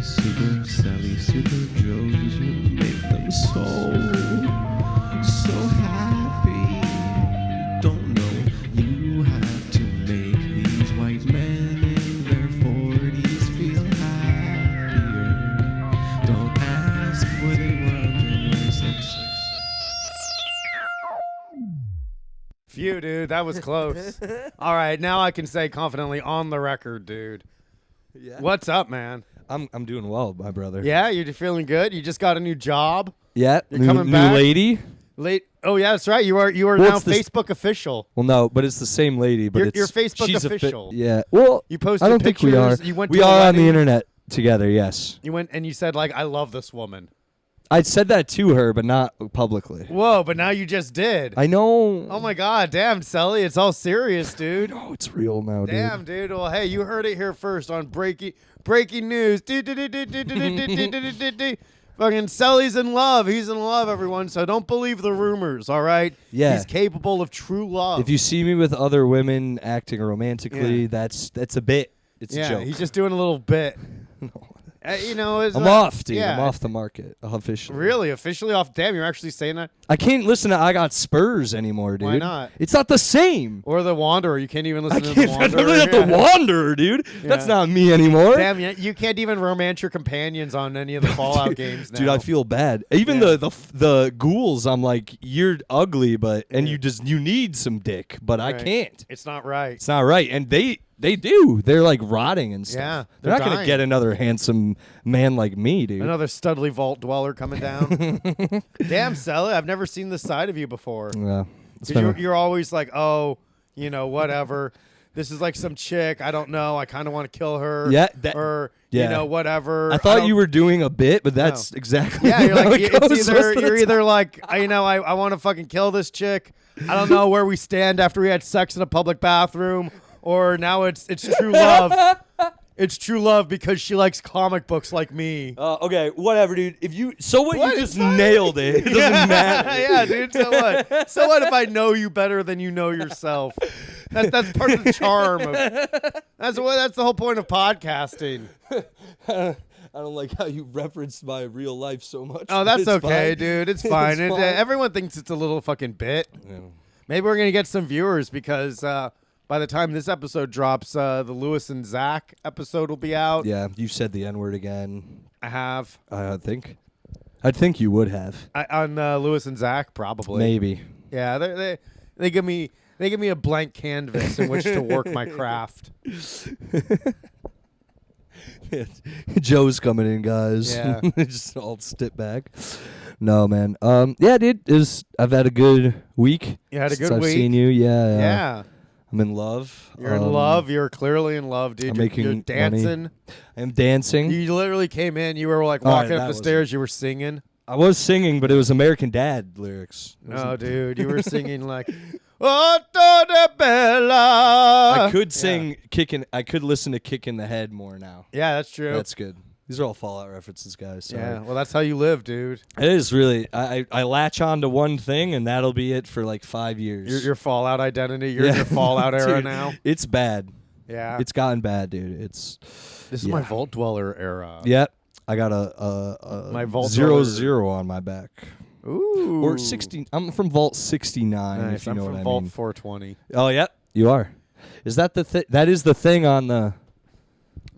Super Selli, Super Joes, you make them so happy. Don't know, you have to make these white men in their 40s feel happier. Don't ask where they were when they were 6. Phew, dude, that was close. All right, now I can say confidently on the record, dude. Yeah. What's up, man? I'm doing well, my brother. Yeah, you're feeling good? You just got a new job? Yeah. You're coming back? New lady. Oh, yeah, that's right. You are Well, now it's this- Facebook official. Well, no, but it's the same lady. But You're it's Facebook she's official. Yeah. Well, You posted I don't pictures. think we are. You went We to a are on the wedding. internet together. Yes. You went and you said, like, I love this woman. I said that to her, but not publicly. Whoa, but now you just did. I know. Oh, my God. Damn, Selli, it's all serious, dude. Oh, it's real now, dude. Damn, dude. Well, hey, you heard it here first on breaking news. Fucking Selli's in love. He's in love, everyone. So don't believe the rumors, all right? Yeah. He's capable of true love. If you see me with other women acting romantically, that's a bit. It's a joke. He's just doing a little bit. You know, it's I'm like- off, dude. yeah. I'm off the market officially. Really? Officially off? Damn, you're actually saying that? I can't listen to I Got Spurs anymore, dude. Why not? It's not the same. Or The Wanderer. You can't even listen I to can't The I'm Wanderer. looking at The Wanderer, dude. That's not me anymore. Damn, you can't even romance your companions on any of the Fallout games now. Dude, I feel bad. Even Yeah. the ghouls, I'm like, you're ugly, but you need some dick, but I Right. can't. It's not right. It's not right. And they do. They're like rotting and stuff. Yeah, They're they're not gonna dying. get another handsome man like me, dude. Another Studley Vault Dweller coming down. Damn, Selli, I've never seen this side of you before. Yeah. It's 'Cause been you're always like, oh, you know, whatever. This is like some chick. I don't know. I kind of want to kill her. Yeah, or, yeah. you know, whatever. I thought don't- you were doing a bit, but that's exactly Yeah, you're how like, it it's goes either, most of the you're time. either like, I want to fucking kill this chick. I don't know where we stand after we had sex in a public bathroom. Or now it's true love. It's true love because she likes comic books like me. Okay, whatever, dude. If you What? you It's just fine. nailed it. It doesn't matter. Yeah, dude. So what? So what if I know you better than you know yourself? That's part of the charm. That's the whole point of podcasting. I don't like how you referenced my real life so much. Oh, that's It's okay, fine. dude. It's fine. It's fine. Everyone thinks it's a little fucking bit. Yeah. Maybe we're gonna get some viewers because by the time this episode drops, the Lewis and Zach episode will be out. Yeah, you said the N-word again. I have I'd think you would have. on Lewis and Zach probably. Maybe. Yeah, they give me a blank canvas in which to work my craft. Joe's coming in, guys. Yeah. Just all step back. No, man. Yeah, dude. I've had a good week. You had a since good I've week? seen you. Yeah. Yeah. I'm in love. You're in love. You're clearly in love, dude. I'm You're making dancing. I'm dancing. You literally came in. You were like All right, walking up that the was stairs. You were singing. I was singing, but it was American Dad lyrics. It No, wasn't- dude. You were singing like, Otto de Bella. I could sing kicking. I could listen to Kick in the Head more now. Yeah, that's true. That's good. These are all Fallout references, guys. Sorry. yeah, well, that's how you live, dude. It is really. I latch on to one thing, and that'll be it for like 5 years. Your Fallout identity. You're in your Fallout era Dude, now. It's bad. Yeah. It's gotten bad, dude. This This is my Vault Dweller era. Yeah, I got a My Vault 0-0 on my back. Ooh. Or 60. I'm from Vault 69. Nice. If you I'm know from what Vault I mean. 420. Oh yeah, you are. Is that the that is the thing on the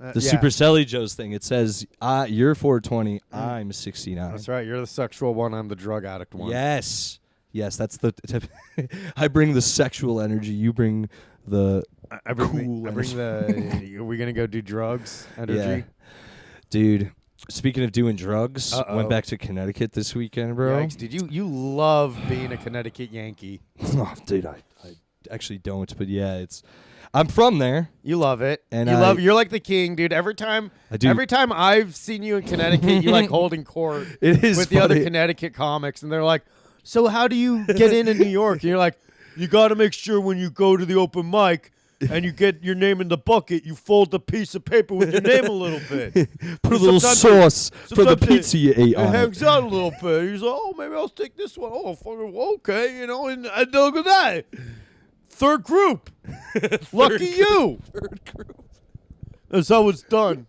Yeah. Super Selli Joe's thing? It says you're 420. I'm 69. That's right. You're the sexual one. I'm the drug addict one. Yes. That's the. I bring the sexual energy. You bring the I bring cool. I bring the. Are we gonna go do drugs? Energy. Yeah. Dude. Speaking of doing drugs, went back to Connecticut this weekend, bro. Yikes, dude, you love being a Connecticut Yankee. Oh, dude, I actually don't, but yeah, I'm from there. You love it, And you're like the king, dude. Every time I've seen you in Connecticut, you like holding court It is with the other funny. Connecticut comics, and they're like, "So how do you get in New York?" And you're like, "You got to make sure when you go to the open mic." And you get your name in the bucket, you fold the piece of paper with your name a little bit. Put a little sauce for the sometimes pizza you ate It on it. hangs out a little bit. He's like, oh, maybe I'll take this one. Oh, fucking okay, you know, and look at that. Third group. Lucky you. Third group. That's how it's done.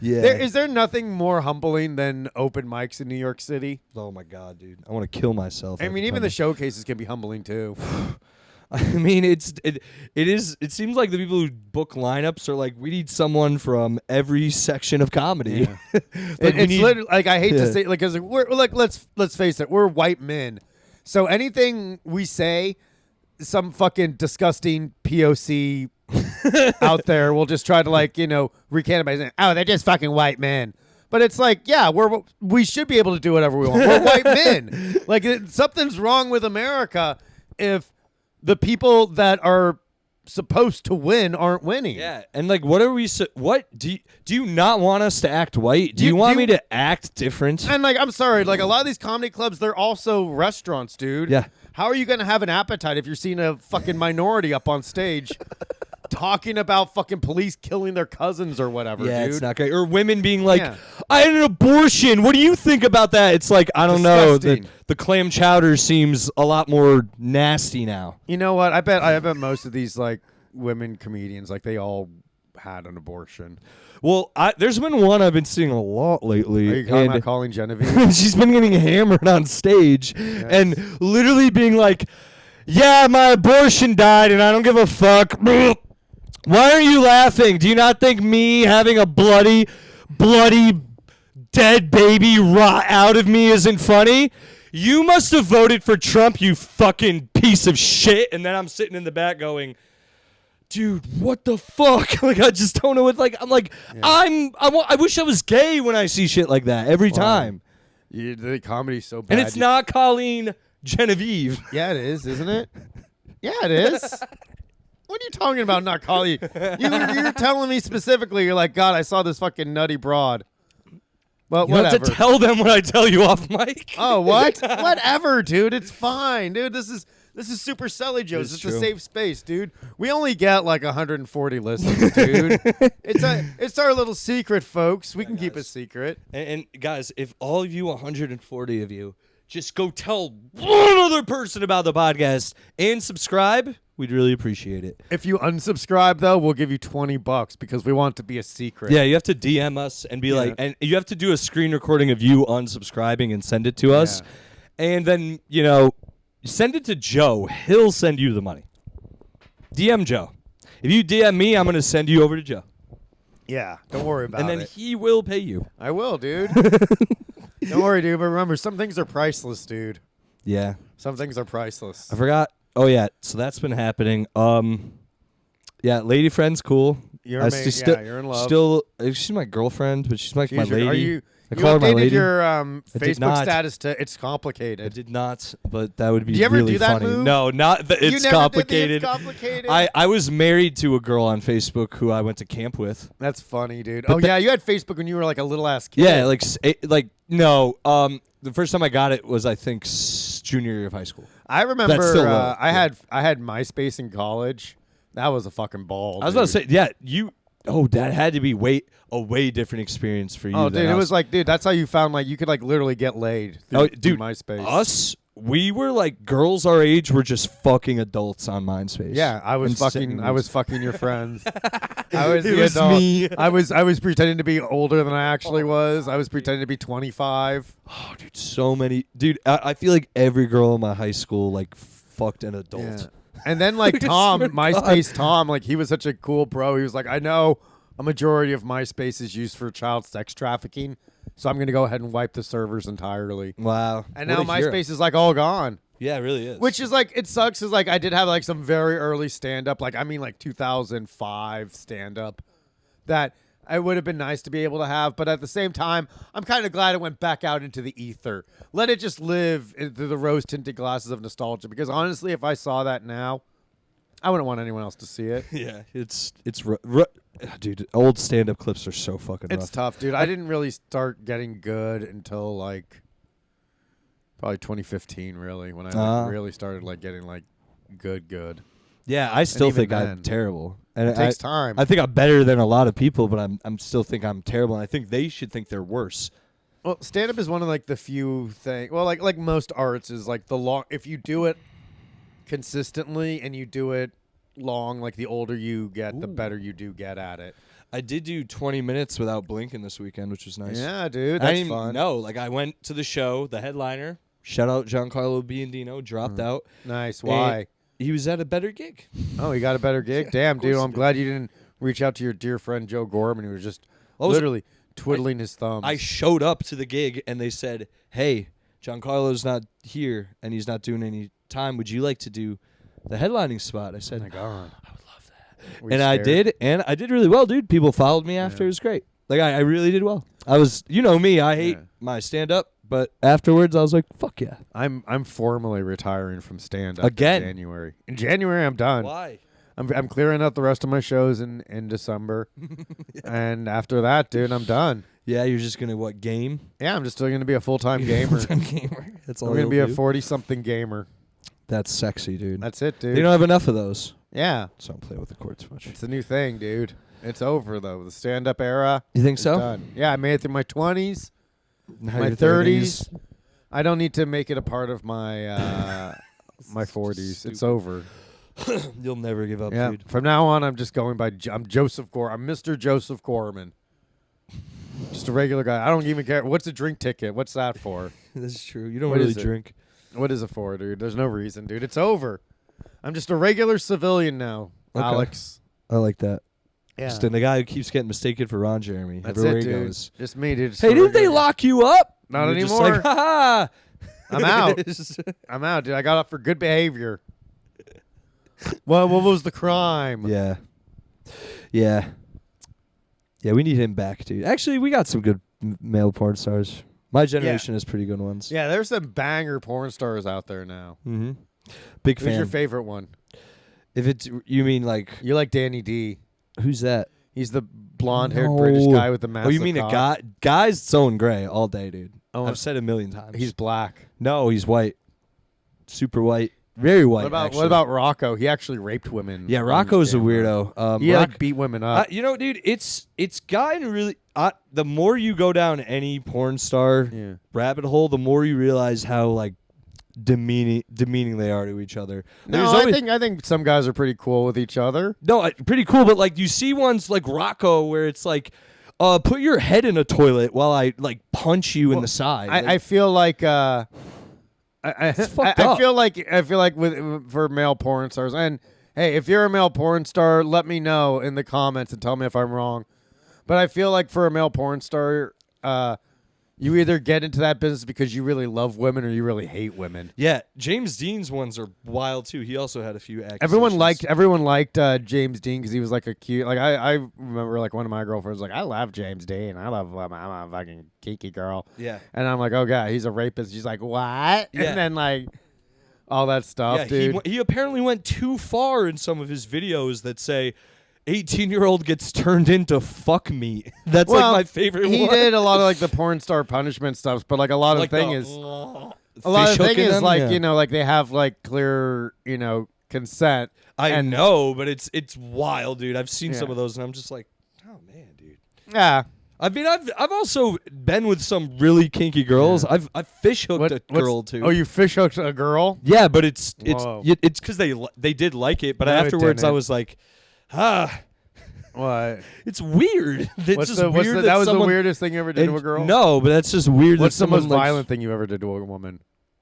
Yeah. Is there nothing more humbling than open mics in New York City? Oh my god, dude! I want to kill myself. I every mean, even time the showcases can be humbling too. I mean, it is. It seems like the people who book lineups are like, we need someone from every section of comedy. Yeah. It's literally like I hate to Yeah. say like because we're like let's face it, we're white men, so anything we say, some fucking disgusting POC out there will just try to like recant it by saying, oh, they're just fucking white men. But it's like, yeah, we should be able to do whatever we want. We're white men. Like something's wrong with America if the people that are supposed to win aren't winning. Yeah, and like, what are we? What do you not want us to act white? Do you want me to act different? And like, I'm sorry, like a lot of these comedy clubs, they're also restaurants, dude. Yeah. How are you going to have an appetite if you're seeing a fucking minority up on stage talking about fucking police killing their cousins or whatever, Yeah, dude? it's not great. Or women being like, Yeah. I had an abortion. What do you think about that? It's like, I don't know. Disgusting. The clam chowder seems a lot more nasty now. You know what? I bet most of these like women comedians, like they all had an abortion. Well, there's been one I've been seeing a lot lately. Are you talking and about calling Genevieve? she's been getting hammered on stage and literally being like, yeah, my abortion died and I don't give a fuck. Why are you laughing? Do you not think me having a bloody dead baby rot out of me isn't funny? You must have voted for Trump, you fucking piece of shit. And then I'm sitting in the back going, dude, what the fuck? Like, I just don't know what, like, I'm like, I wish I was gay when I see shit like that every time. The comedy's so bad. And it's not Colleen Genevieve. Yeah, it is, isn't it? Yeah, it is. What are you talking about, not calling? You're telling me specifically, you're like, God, I saw this fucking nutty broad. Well, You whatever. have to tell them what I tell you off mic. Oh, what? Whatever, dude. It's fine, dude. This is Super Selli Joe's. It's true. a safe space, dude. We only get like 140 listens, dude. It's our little secret, folks. We can keep it secret. And guys, if all of you 140 of you just go tell one other person about the podcast and subscribe, we'd really appreciate it. If you unsubscribe, though, we'll give you $20 because we want it to be a secret. Yeah, you have to DM us and be like, and you have to do a screen recording of you unsubscribing and send it to us. And then, send it to Joe. He'll send you the money. DM Joe. If you DM me, I'm going to send you over to Joe. Yeah, don't worry about it. And then he will pay you. I will, dude. Don't worry, dude. But remember, some things are priceless, dude. Yeah. Some things are priceless. I forgot. Oh, yeah. So that's been happening. Yeah, lady friend's cool. You're you're in love. Still, she's my girlfriend, but she's like my lady. Are you I call her my updated lady. your did Facebook not. status to it's I complicated? did not, but that would be Do you ever really do that funny. move? No, not the You it's never complicated. did the it's complicated? I was married to a girl on Facebook who I went to camp with. That's funny, dude. But Yeah, you had Facebook when you were like a little ass kid. Yeah, like no. The first time I got it was I think junior year of high school. I remember That's still low. I had MySpace in college. That was a fucking ball. I was about to say, yeah, you. Oh, that had to be a way different experience for you. Oh, than dude, it us. was like, dude, that's how you found like you could like literally get laid. Through, dude, through MySpace. Us, we were like girls our age were just fucking adults on MySpace. Yeah, I was fucking your friends. I was It the was adult. me. I was pretending to be older than I actually was. I was pretending to be 25. Oh, dude, so many. Dude, I feel like every girl in my high school like fucked an adult. Yeah. And then like I Tom, swear to MySpace Tom, like he was such a cool bro. He was like, I know a majority of MySpace is used for child sex trafficking, so I'm gonna go ahead and wipe the servers entirely. Wow. And What now a hero. MySpace is like all gone. Yeah, it really is. Which is like, it sucks. Is like I did have like some very early stand up, like I mean like 2005 stand up that it would have been nice to be able to have, but at the same time, I'm kind of glad it went back out into the ether. Let it just live through the rose tinted glasses of nostalgia. Because honestly, if I saw that now, I wouldn't want anyone else to see it. yeah, it's dude. Old stand up clips are so fucking rough. It's tough, dude. I didn't really start getting good until like probably 2015, really, when I like, really started like getting like good. Yeah, I still even think then, I'm terrible. And It takes time. I think I'm better than a lot of people, but I'm still think I'm terrible. And I think they should think they're worse. Well, stand up is one of like the few things. Well, like most arts is like the long. If you do it consistently and you do it long. Like the older you get, the better you do get at it. I did do 20 minutes without blinking this weekend, which was nice. Yeah, dude, I that's didn't fun. No, like I went to the show, the headliner, shout out Giancarlo Biondino, dropped out. Nice. Why? And he was at a better gig. Oh, he got a better gig. Damn, course dude, he I'm did. glad you didn't reach out to your dear friend Joe Gorman, who was just literally twiddling his thumbs. I showed up to the gig and they said, "Hey, Giancarlo's not here and he's not doing any time. Would you like to do the headlining spot?" I said, Oh my God. I would love that. Were you And I scared? did, and I did really well, dude. People followed me after. It was great. Like I really did well. I was, you know me, I hate my stand-up, but afterwards I was like, fuck yeah. I'm formally retiring from stand-up Again? in January. In January, I'm done. Why? I'm clearing out the rest of my shows in December, and after that, dude, I'm done. Yeah, you're just gonna game? Yeah, I'm just still gonna be a full-time gamer. Gamer. That's all. I'm gonna be you'll a do? 40-something gamer. That's sexy, dude. That's it, dude. You don't have enough of those, Yeah, so don't play with the chords much. it's a new thing, dude. It's over though. The stand-up era. You think is so? Done. Yeah, I made it through my 20s, Now my your 30s. I don't need to make it a part of my my 40s. It's over. You'll never give up, Yeah. dude. From now on, I'm just going by. I'm Joseph Gore. I'm Mr. Joseph Gorman. Just a regular guy. I don't even care. What's a drink ticket? What's that for? That's true. You don't What really is it? drink. What is it for, dude? There's no reason, dude. It's over. I'm just a regular civilian now, Okay. Alex. I like that. Yeah. Just the guy who keeps getting mistaken for Ron Jeremy. That's everywhere it, he dude. goes. Just me, dude. Just Hey, a didn't they regular- lock you up? Not You're just anymore. like, ha ha. I'm out. I'm out, dude. I got up for good behavior. What was the crime? Yeah. Yeah. Yeah, we need him back, dude. Actually, we got some good male porn stars. My generation has pretty good ones. Yeah, there's some banger porn stars out there now. Mm-hmm. Big Who's fan. your favorite one? If it's, you mean like, You like Danny D. who's that? He's the blonde-haired British guy with the massive Oh, you mean cock. a guy? Guys, Zone Gray all day, dude. Oh, I've said a million times. He's black. No, he's white. Super white. Very white. What about Rocco? He actually raped women. Yeah, on Rocco's a camera. weirdo. He Rock- like beat women up. you know, dude, it's gotten really. The more you go down any porn star Yeah. rabbit hole, the more you realize how like demeaning they are to each other. There's No, always- I think some guys are pretty cool with each other. no, pretty cool. But like you see ones like Rocco where it's like, put your head in a toilet while I like punch you in the side. I feel like I fucked I up. feel like with for male porn stars, and hey, if you're a male porn star, let me know in the comments and tell me if I'm wrong. But I feel like for a male porn star, you either get into that business because you really love women or you really hate women. yeah, James Dean's ones are wild too. He also had a few accusations. Everyone liked James Dean because he was like a cute. Like I remember like one of my girlfriends was like, I love James Dean. I'm a fucking geeky girl. Yeah. And I'm like, oh god, he's a rapist. She's like, what? Yeah. And then like all that stuff, Yeah, dude. he apparently went too far in some of his videos that say 18-year-old gets turned into fuck meat. That's like my favorite He one. did a lot of like the porn star punishment stuff, but like a lot of Like the thing the- is a lot of the thing hooking is them? like, Yeah. you know, like they have like clear, you know, consent. I know, but it's wild, dude. I've seen Yeah. some of those, and I'm just like, oh man, dude. Yeah. I mean, I've also been with some really kinky girls. Yeah. I've fish hooked a What's- girl too. Oh, you fish hooked a girl? Yeah, but it's Whoa. because they did like it, but No, it afterwards I didn't. was like, What? it's weird. It's What's just the, what's weird the, that was someone, the weirdest thing you ever did to a girl? No, but that's just weird. What's that the most someone, like, violent thing you ever did to a woman?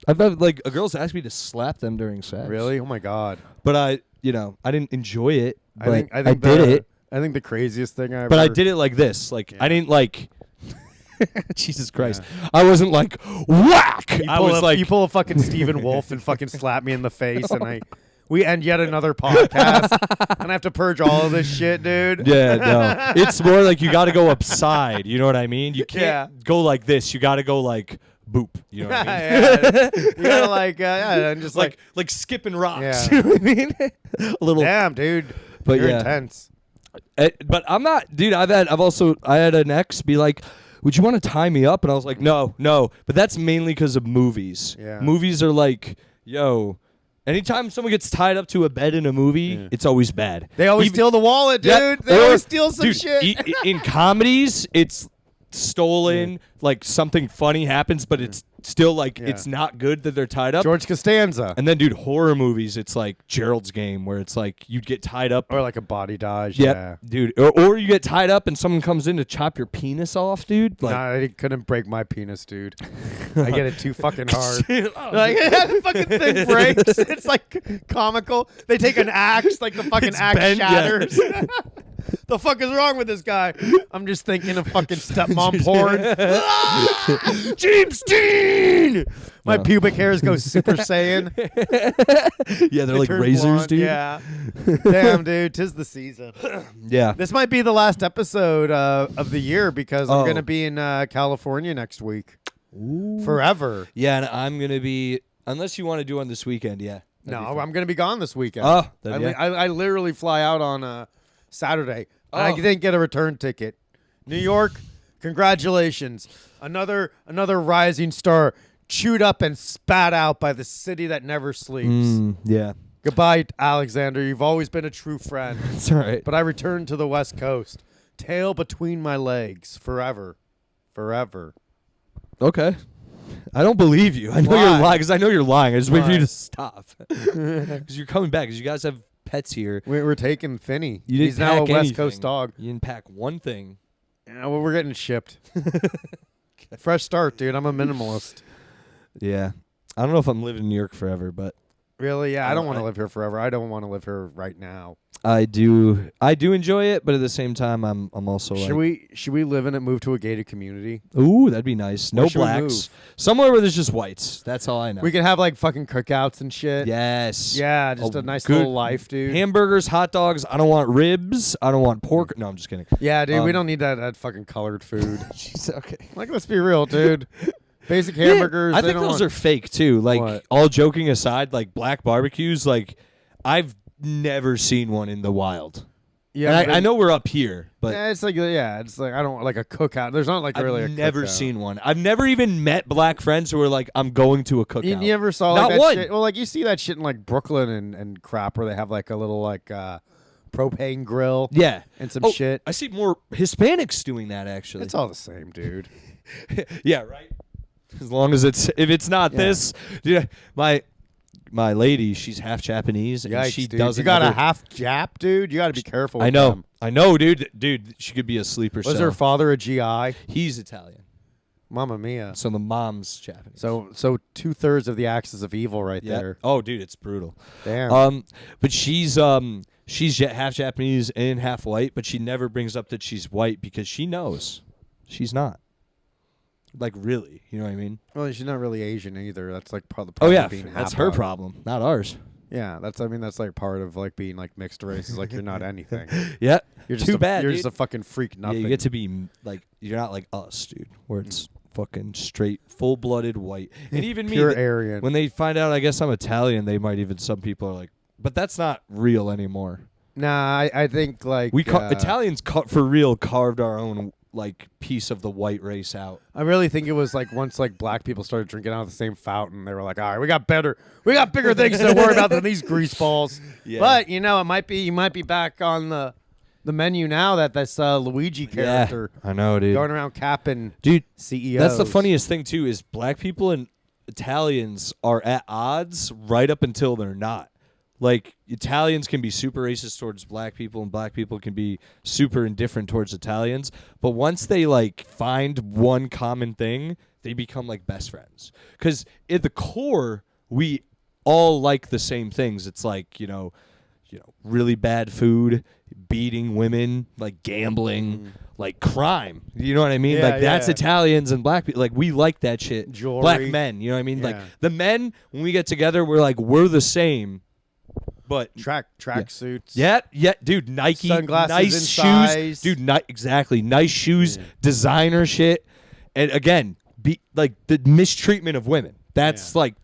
I've had like a girl's asked me to slap them during sex. Really? Oh my god. But I didn't enjoy it. But I think did it. I think the craziest thing I ever. But I did it like this. Like I Yeah. didn't like. Jesus Christ! I wasn't like whack. You I pull was a, like, you pull a fucking Stephen Wolf and fucking slap me in the face, and we end yet another podcast, and I have to purge all of this shit, dude. yeah, no. It's more like you got to go upside. You know what I mean? You can't Yeah. go like this. You got to go like boop. You know what I mean? Yeah, you gotta like, yeah, and just like skipping rocks. Yeah. You know what I mean? A little. damn, dude. But You're yeah. intense. But I'm not, dude. I had an ex be like, would you want to tie me up? And I was like, no. But that's mainly because of movies. Yeah. Movies are like, yo, anytime someone gets tied up to a bed in a movie, it's always bad. They always Even- steal the wallet, dude. Yeah, They or- always steal some dude, shit. In comedies, it's stolen, like something funny happens, but it's still like it's not good that they're tied up. George Costanza. And then, dude, horror movies, it's like Gerald's Game, where it's like you'd get tied up. Or like a body dodge. Yep, Yeah. dude. Or you get tied up and someone comes in to chop your penis off, dude. Like, Nah, it couldn't break my penis, dude. I get it too fucking hard. Oh, Like, the fucking thing breaks. It's like comical. They take an axe, like the fucking It's axe bent, yeah. shatters. The fuck is wrong with this guy? I'm just thinking of fucking stepmom porn. James Dean! My No. pubic hairs go Super Saiyan. Yeah, they're They like turn razors, blonde. dude. Yeah. Damn, dude. 'Tis the season. Yeah. This might be the last episode of the year because I'm Oh. going to be in California next week. Forever. Yeah, and I'm going to be, unless you want to do on this weekend, yeah. No, That'd be fun. I'm going to be gone this weekend. Oh, then, yeah. I literally fly out on Saturday. Oh. I didn't get a return ticket. New York, congratulations. Another rising star chewed up and spat out by the city that never sleeps. Yeah. Goodbye, Alexander. You've always been a true friend. It's all right. But I return to the West Coast. Tail between my legs. Forever. Forever. Okay. I don't believe you. I know Why? you're lying because I know you're lying. I just wait for you Why? to stop. Because you're coming back because you guys have pets here. We're taking Finney. You didn't He's now a pack West anything. Coast dog. You didn't pack one thing. Yeah, well, we're getting shipped. Fresh start, dude. I'm a minimalist. Yeah. I don't know if I'm living in New York forever, but Really? Yeah, I don't want to I- live here forever. I don't want to live here right now. I do enjoy it, but at the same time I'm also Should like, we live in it? Move to a gated community? ooh, that'd be nice. No Where should we blacks. move? Somewhere where there's just whites. That's all I know. We could have like fucking cookouts and shit. Yes. Yeah, just Oh, a nice good. little life, dude. Hamburgers, hot dogs. I don't want ribs. I don't want pork. No, I'm just kidding. Yeah, dude. We Um, don't need that fucking colored food. Jeez, okay. Like, let's be real, dude. Basic hamburgers. I they think don't those want- are fake too. Like What? all joking aside, like black barbecues, like I've never seen one in the wild. Yeah, And but I know we're up here, but yeah, it's like I don't like a cookout. There's not like really a I've never cookout. seen one. I've never even met black friends who are like, I'm going to a cookout. You never saw like Not that one. shit. Well, like you see that shit in like Brooklyn and crap where they have like a little like propane grill Yeah. and some Oh, shit. I see more Hispanics doing that actually. It's all the same, dude. Yeah, right. As long as if it's not Yeah. this, yeah, my lady, she's half Japanese and Yikes, she dude. doesn't. You got a ever- half Jap, dude. You got to be careful. With I know, them. I know, dude. Dude, she could be a sleeper Was cell. her father a GI? He's Italian, Mamma mia. so the mom's Japanese. So 2/3 of the axis of evil right yeah. there. Oh, dude, it's brutal. Damn. But she's half Japanese and half white, but she never brings up that she's white because she knows she's not. Like really, you know what I mean? Well, she's not really Asian either. That's like part of the Oh problem yeah, of being that's half her out. problem, not ours. Yeah, that's like part of like being like mixed race is like you're not anything. Yeah, You're just too bad. You're dude. just a fucking freak. Yeah, Nothing. you get to be like you're not like us, dude. Where it's fucking straight, full-blooded white. And even me, pure th- Aryan. when they find out, I guess I'm Italian, they might even. Some people are like, but that's not real anymore. Nah, I think like We Italians for real carved our own like piece of the white race out. I really think it was like once like black people started drinking out of the same fountain, they were like, all right, we got bigger things to worry about than these grease balls. Yeah. But you might be back on the menu now that this Luigi character I know, dude. going around capping Dude, CEOs. that's the funniest thing too is black people and Italians are at odds right up until they're not. Like Italians can be super racist towards black people and black people can be super indifferent towards Italians, but once they like find one common thing, they become like best friends. Cuz at the core, we all like the same things. It's like, you know, really bad food, beating women, like gambling, like crime. You know what I mean? Yeah, like that's yeah. Italians and black people. Like we like that shit. Jewelry. Black men, you know what I mean? Like Yeah. the men when we get together, we're the same. But track suits. yeah, dude, Nike, Sunglasses nice in shoes, size. dude, exactly, nice shoes, designer shit, and again, like the mistreatment of women. That's like,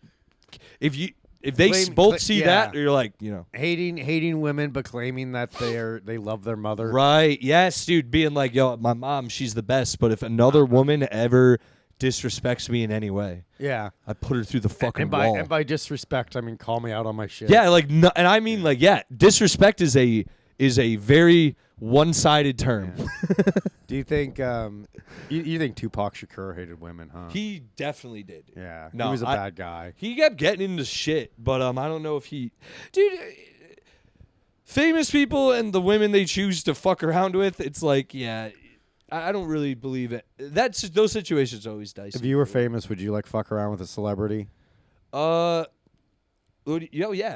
if they both see that, you're like, hating women but claiming that they love their mother. right, yes, dude, being like, yo, my mom, she's the best, but if another woman ever disrespects me in any way, Yeah. I put her through the fucking And wall. by disrespect, I mean call me out on my shit. Yeah, like no, and I mean like disrespect is a very one-sided term. Yeah. Do you think you think Tupac Shakur hated women, huh? He definitely did. Yeah. No, he was a bad guy. He kept getting into shit, but I don't know if he, dude. Famous people and the women they choose to fuck around with, it's like, yeah, I don't really believe it. Those situations are always dicey. If you were famous, would you like fuck around with a celebrity? Yeah.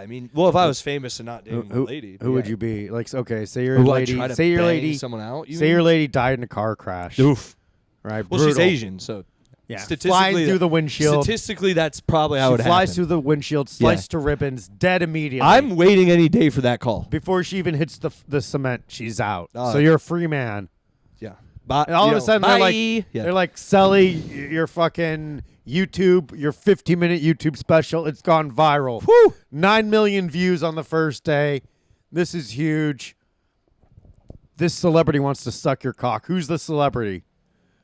I mean, well, if I was famous and not dating a lady, Who would yeah. you be? Like, okay, say you're a Would I lady. try to Say your bang lady. someone out. Say your lady died in a car crash. Oof. Right. Well, she's Brutal. Asian, so Yeah. statistically, Flying through the windshield. Statistically, that's probably how She it flies happened. through the windshield, sliced to ribbons, dead immediately. I'm waiting any day for that call. Before she even hits the cement, she's out. Oh. So you're a free man. Yeah. And all of a sudden, bye. they're like, Selli, your fucking YouTube, your 15-minute YouTube special, it's gone viral. Woo! 9 million views on the first day. This is huge. This celebrity wants to suck your cock. Who's the celebrity?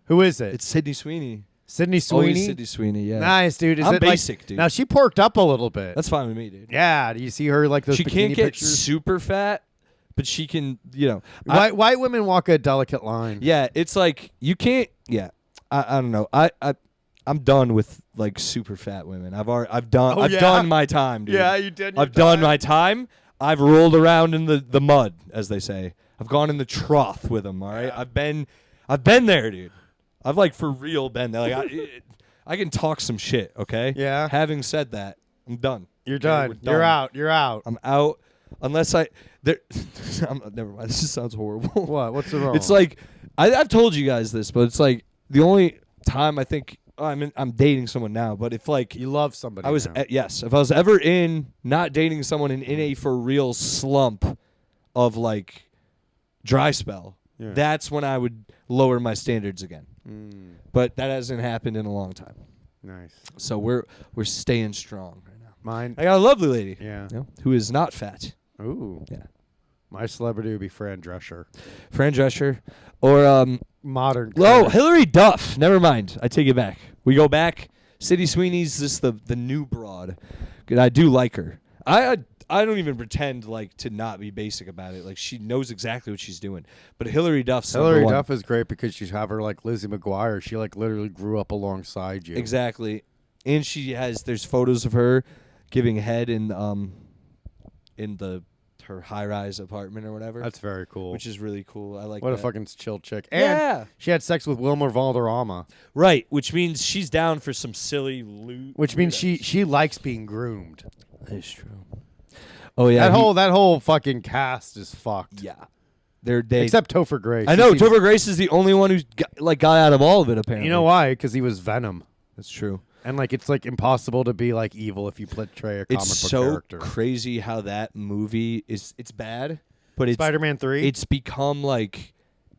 Who is it? It's Sydney Sweeney. Sydney Sweeney? Always Sydney Sweeney, yeah. Nice, dude. Is I'm it basic, dude. Now, she porked up a little bit. That's fine with me, dude. Yeah. Do you see her like those She bikini can't get pictures? super fat, but she can, White women walk a delicate line. Yeah, it's like you can't. Yeah, I don't know. I'm done with like super fat women. I've done my time, dude. Yeah, you did. I've done my time. I've rolled around in the mud, as they say. I've gone in the trough with them. All right, I've been there, dude. I've like for real been there. Like I can talk some shit. Okay. Yeah. Having said that, I'm done. You're Okay, done. we're done. You're out. You're out. I'm out. Unless never mind. This just sounds horrible. What? What's the wrong? It's like I've told you guys this, but it's like the only time I think I'm dating someone now. But if like you love somebody. I was now. yes, if I was ever in not dating someone and in a for real slump of like dry spell, Yeah. that's when I would lower my standards again. Mm, But that hasn't happened in a long time. nice. So we're staying strong right now. Mine. I got a lovely lady, Yeah. who is not fat. Ooh. Yeah. My celebrity would be Fran Drescher. Fran Drescher or Modern. Oh, Hillary Duff. Never mind. I take it back. We go back. Sydney Sweeney's just the new broad. Good. I do like her. I don't even pretend like to not be basic about it. Like she knows exactly what she's doing. But Hillary Duff's number Hillary one. Duff is great because you have her like Lizzie McGuire. She like literally grew up alongside you. Exactly. And there's photos of her giving head in her high-rise apartment or whatever. That's very cool. Which is really cool. I like what that. a fucking chill chick. And Yeah. she had sex with Wilmer Valderrama. Right, which means she's down for some silly loot. Which means she likes being groomed. That is true. Oh yeah. That whole fucking cast is fucked. Yeah. Except Topher Grace. I know Topher Grace is the only one who's got out of all of it apparently. You know why? Because he was Venom. That's true. And like it's like impossible to be like evil if you portray a comic It's book so character. crazy how that movie it's bad, but it's Spider-Man 3. It's become like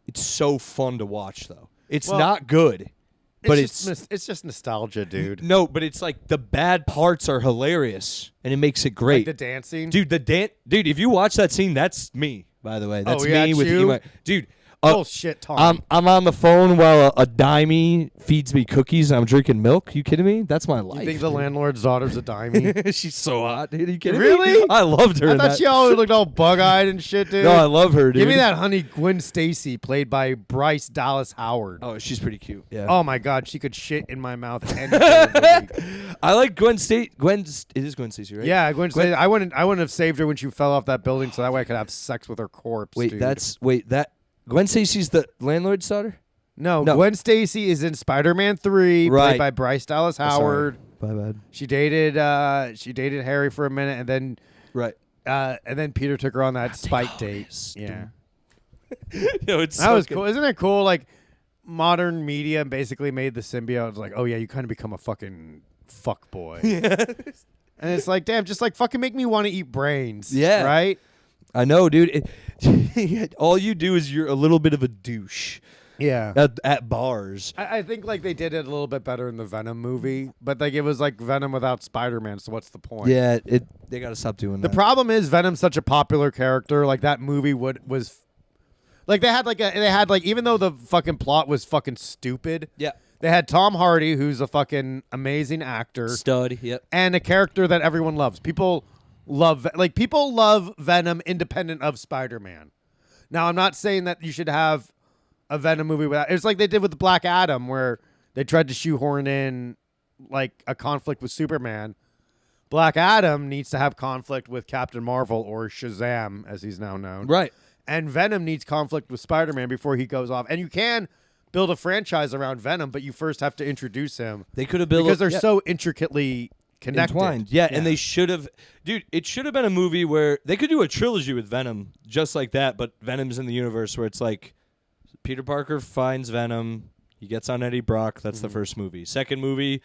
it's so fun to watch though. It's Well, not good, but it's just nostalgia, dude. no, but it's like the bad parts are hilarious and it makes it Like great. the dancing, Dude, dude, if you watch that scene, that's me, by the way. That's yeah, me it's with you? emo. Dude, Bullshit, Tom. I'm on the phone while a dimey feeds me cookies and I'm drinking milk. You kidding me? That's my life. You think the dude. landlord's daughter's a dimey? She's so hot, dude. Are you kidding me? Really? I loved her. I in thought that. she always looked all bug-eyed and shit, dude. No, I love her, dude. Give me that honey Gwen Stacy, played by Bryce Dallas Howard. Oh, she's pretty cute. Yeah. Oh my God, she could shit in my mouth any day of the week. I like Gwen Stacy. It is Gwen Stacy, right? Yeah, Gwen Stacy. I wouldn't have saved her when she fell off that building, so that way I could have sex with her corpse. Wait, dude. Gwen Stacy's the landlord's daughter? No, No. Gwen Stacy is in Spider-Man 3, Right. played by Bryce Dallas Howard. My bad. She dated Harry for a minute, and then Peter took her on that spike date. always Yeah, Yo, it's that was cool. Isn't it cool? Like modern media basically made the symbiote like, oh yeah, you kind of become a fucking fuck boy. Yeah. And it's like, damn, just like fucking make me want to eat brains. Yeah. right. I know, dude. All you do is you're a little bit of a douche Yeah. at bars. I think like they did it a little bit better in the Venom movie, but like it was like Venom without Spider-Man. So what's the point? Yeah, they got to stop doing The that. problem is Venom's such a popular character. Like that movie was, like they had even though the fucking plot was fucking stupid. Yeah. They had Tom Hardy, who's a fucking amazing actor, Stud, yep. and a character that everyone loves. People love Venom independent of Spider-Man. Now, I'm not saying that you should have a Venom movie without. It's like they did with the Black Adam, where they tried to shoehorn in like a conflict with Superman. Black Adam needs to have conflict with Captain Marvel or Shazam, as he's now known. Right. And Venom needs conflict with Spider-Man before he goes off. And you can build a franchise around Venom, but you first have to introduce him. They could have built because they're so intricately connected. Entwined. Yeah, and they should have, dude. It should have been a movie where they could do a trilogy with Venom, just like that. But Venom's in the universe where it's like Peter Parker finds Venom, he gets on Eddie Brock. That's the first movie. Second movie,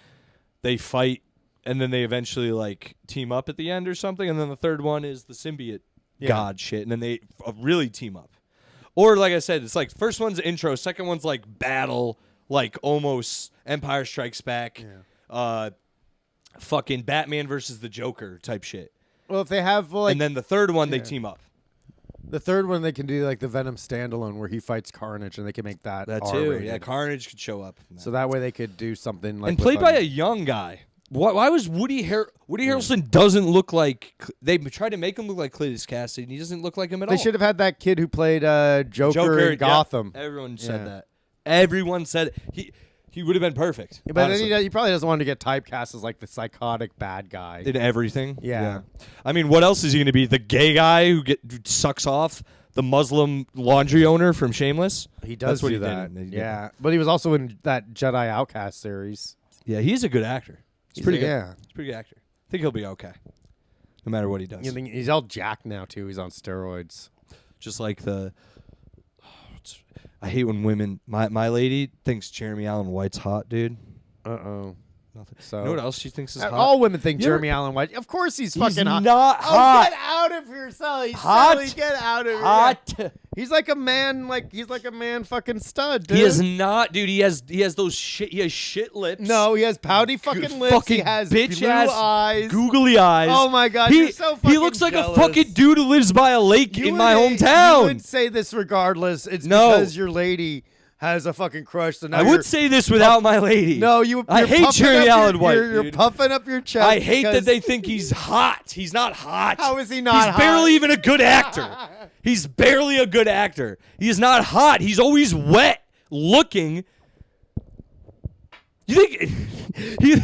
they fight, and then they eventually like team up at the end or something. And then the third one is the symbiote god shit, and then they really team up. Or like I said, it's like first one's intro, second one's like battle, like almost Empire Strikes Back. Yeah. Fucking Batman versus the Joker type shit. Well, if they have like, and then the third one they team up. The third one they can do like the Venom standalone where he fights Carnage, and they can make that too. R-rated. Yeah, Carnage could show up. So that way they could do something like and played by a young guy. Why was Woody Harrelson doesn't look like they tried to make him look like Cletus Cassidy, and he doesn't look like him at all. They should have had that kid who played Joker in Gotham. Yeah, everyone said that. Everyone said he would have been perfect. Yeah, but then he probably doesn't want to get typecast as like the psychotic bad guy in everything. Yeah. I mean, what else is he going to be? The gay guy who sucks off the Muslim laundry owner from Shameless? He does That's what do he that. did. Yeah, but he was also in that Jedi Outcast series. Yeah, he's a good actor. He's pretty good. Yeah. He's a pretty good actor. I think he'll be okay, no matter what he does. He's all jacked now too. He's on steroids. Just like I hate when women. My lady thinks Jeremy Allen White's hot, dude. Nothing. So you know what else she thinks is hot? All women think Jeremy Allen White. Of course he's fucking hot. Not hot. Get out of here, Selli. Hot. Selli, get out of hot. here. He's like a man. He's like a man fucking stud, dude. He is not, dude. He has those shit. He has shit lips. No, he has pouty fucking lips. Fucking he has bitch blue ass, eyes, googly eyes. Oh my god, you're so fucking He looks like jealous. a fucking dude who lives by a lake in my hometown. You would say this regardless. It's because your lady has a fucking crush. So now I would say this without my lady. No, I hate Jeremy Allen White. You're puffing up your chest. I hate that they think he's hot. He's not hot. How is he not hot? He's barely even a good actor. He's barely a good actor. He is not hot. He's always wet looking. You think he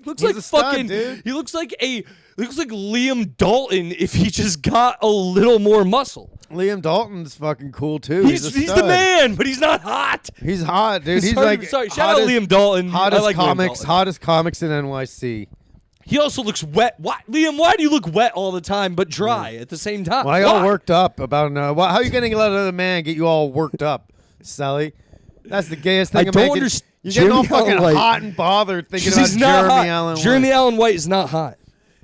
looks He's like a stud, fucking dude. He looks like Liam Dalton if he just got a little more muscle. Liam Dalton's fucking cool too. He's the man, but he's not hot. He's hot, dude. He's sorry, like shout out Liam Dalton. Hottest I like comics, Liam Dalton. hottest comics in NYC. He also looks wet. Why, Liam? Why do you look wet all the time but dry at the same time? Well, I got all worked up about how are you gonna let another man get you all worked up, Selli? That's the gayest thing. I don't understand. You're getting all Jeremy fucking Allen White. hot and bothered thinking about He's not Jeremy hot. Allen White. Jeremy Allen White is not hot.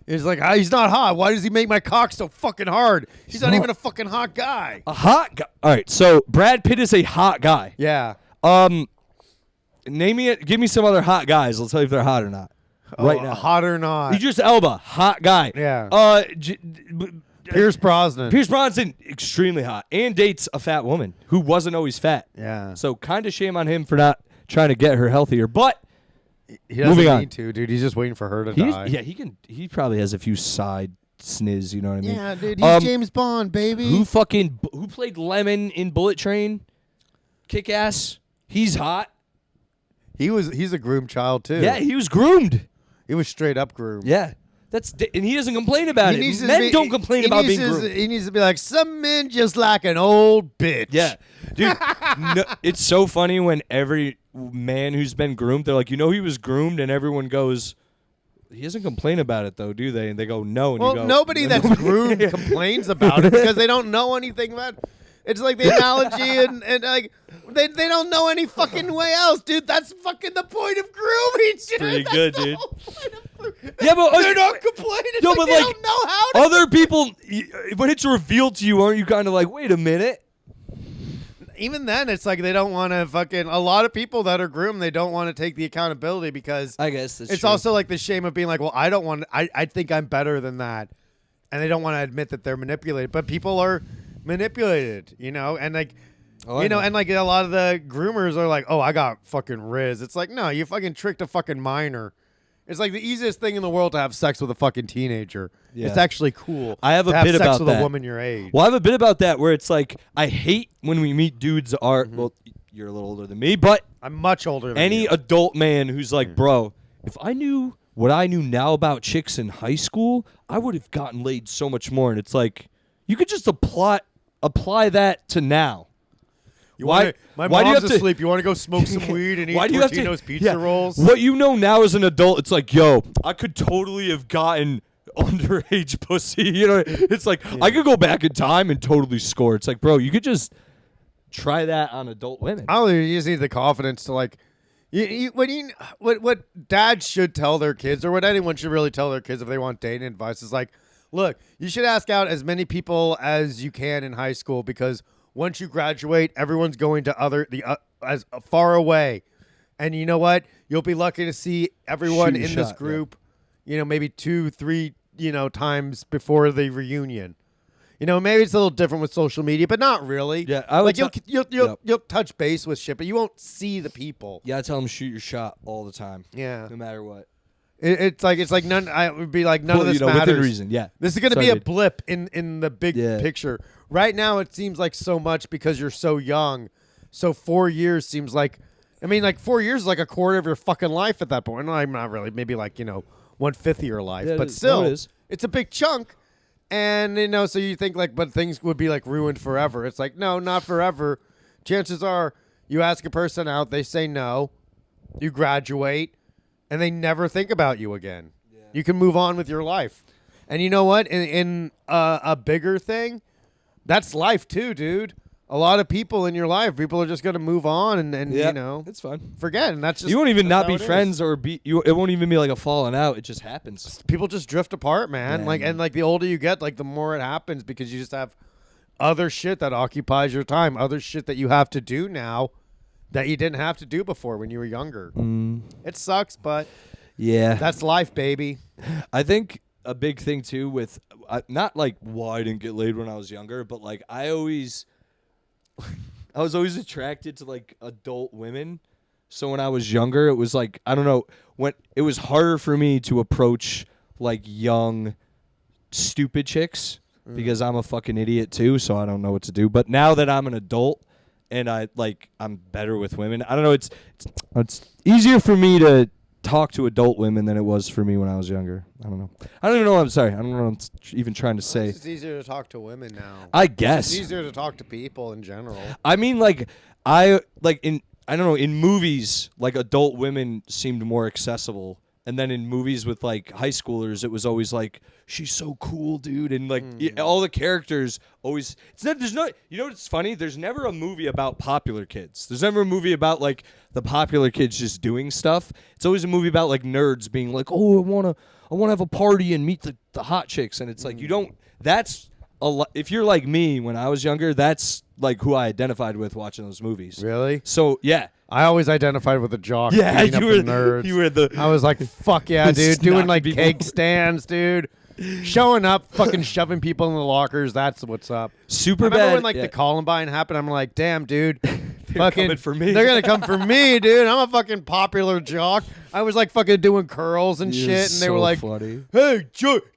He's like, he's not hot. Why does he make my cock so fucking hard? He's not even a fucking hot guy. A hot guy. All right, so Brad Pitt is a hot guy. Yeah. Name me it. Give me some other hot guys. I'll tell you if they're hot or not. Right now, hot or not? Idris Elba, hot guy. Yeah. Pierce Brosnan. Pierce Brosnan, extremely hot, and dates a fat woman who wasn't always fat. Yeah. So kind of shame on him for not trying to get her healthier. But he doesn't moving on. need to, dude. He's just waiting for her to die. Yeah, he can. He probably has a few side sniz. You know what I mean? Yeah, dude. He's James Bond, baby. Who played Lemon in Bullet Train? Kick Ass. He's hot. He's a groomed child too. Yeah, he was groomed. He was straight up groomed. Yeah. And he doesn't complain about it. Men don't complain about being groomed. He needs to be like, some men just like an old bitch. Yeah. Dude, it's so funny when every man who's been groomed, they're like, he was groomed, and everyone goes, he doesn't complain about it, though, do they? And they go, no. And well, you go, nobody that's groomed complains about it because they don't know anything about it. It's like the analogy and like they don't know any fucking way else, dude. That's fucking the point of grooming. Dude. Pretty That's good, the dude. whole point of grooming. Yeah, but they're not complaining. No, like but they like don't know how to. other people, when it's revealed to you, aren't you kind of like, wait a minute? Even then, it's like they don't want to fucking. A lot of people that are groomed, they don't want to take the accountability because I guess that's it's true. also like the shame of being like, well, I don't want. I think I'm better than that, and they don't want to admit that they're manipulated. But people are manipulated, and like. And like a lot of the groomers are like, oh, I got fucking Riz. It's like, no, you fucking tricked a fucking minor It's like the easiest thing in the world to have sex with a fucking teenager. Yeah. It's actually cool. I have to a have bit sex about with that. a woman your age. Well, I have a bit about that where it's like I hate when we meet dudes well, you're a little older than me, but I'm much older than any you. adult man who's like, bro, if I knew what I knew now about chicks in high school, I would have gotten laid so much more. And it's like you could just apply that to now. My why mom's do you have to asleep. You want to go smoke some weed and eat why do you have to Tortino's pizza rolls? What you know now as an adult, it's like, yo, I could totally have gotten underage pussy. You know, it's like I could go back in time and totally score. It's like, bro, you could just try that on adult women. I don't know, you just need the confidence to like. What dads should tell their kids, or what anyone should really tell their kids if they want dating advice, is like, look, you should ask out as many people as you can in high school because once you graduate, everyone's going to as far away, and you know what? You'll be lucky to see everyone Shoot your in this shot, group, maybe 2-3, times before the reunion. Maybe it's a little different with social media, but not really. Yeah, I would like you'll touch base with shit, but you won't see the people. Yeah, I tell them shoot your shot all the time. Yeah, No matter what. it's like none. I would be like none of this matters. Within reason. Yeah, This is going to Sorry, be a dude. blip in the big picture. Right now, it seems like so much because you're so young. So 4 years seems like, 4 years is like a quarter of your fucking life at that point. No, I'm not really. Maybe like 1/5 of your life, Yeah, but it still, is. it's a big chunk. And so you think like, but things would be like ruined forever. It's like, no, not forever. Chances are, you ask a person out, they say no, you graduate, and they never think about you again. Yeah. You can move on with your life. And you know what? In a bigger thing, that's life too, dude. A lot of people in your life, people are just going to move on and it's fine. forget. And that's just You won't even that's not how be it friends is. or be you. It won't even be like a falling out. It just happens. People just drift apart, man. Yeah, And the older you get, like the more it happens because you just have other shit that occupies your time, other shit that you have to do now that you didn't have to do before when you were younger. It sucks, but Yeah, that's life, baby. I think a big thing too with not like why I didn't get laid when I was younger, but like I was always attracted to like adult women. So when I was younger, it was like I don't know, when it was harder for me to approach like young stupid chicks because I'm a fucking idiot too, so I don't know what to do. But now that I'm an adult and I'm better with women, I don't know, it's easier for me to talk to adult women than it was for me when I was younger. I don't know. I don't even know what I'm sorry. I don't know what I'm even trying to say. It's easier to talk to women now. I guess. It's easier to talk to people in general. I mean, like, I don't know, in movies, like, adult women seemed more accessible. And then in movies with, like, high schoolers, it was always like, she's so cool, dude. And, like, all the characters always... there's no... You know what's funny? There's never a movie about popular kids. There's never a movie about, like, the popular kids just doing stuff. It's always a movie about, like, nerds being like, oh, I want to have a party and meet the hot chicks. And it's like, you don't... That's... If you're like me when I was younger, that's, like, who I identified with watching those movies. Really? So, yeah. I always identified with the jock. Yeah, beating up the nerds. you were the... I was like, fuck yeah, the dude. Doing snot like people. keg stands, dude. Showing up, fucking shoving people in the lockers. That's what's up. Super I remember bad. when like the Columbine happened. I'm like, damn, dude. fucking coming for me. They're gonna come for me, dude. I'm a fucking popular jock. I was like fucking doing curls and shit, and they were like, funny. hey,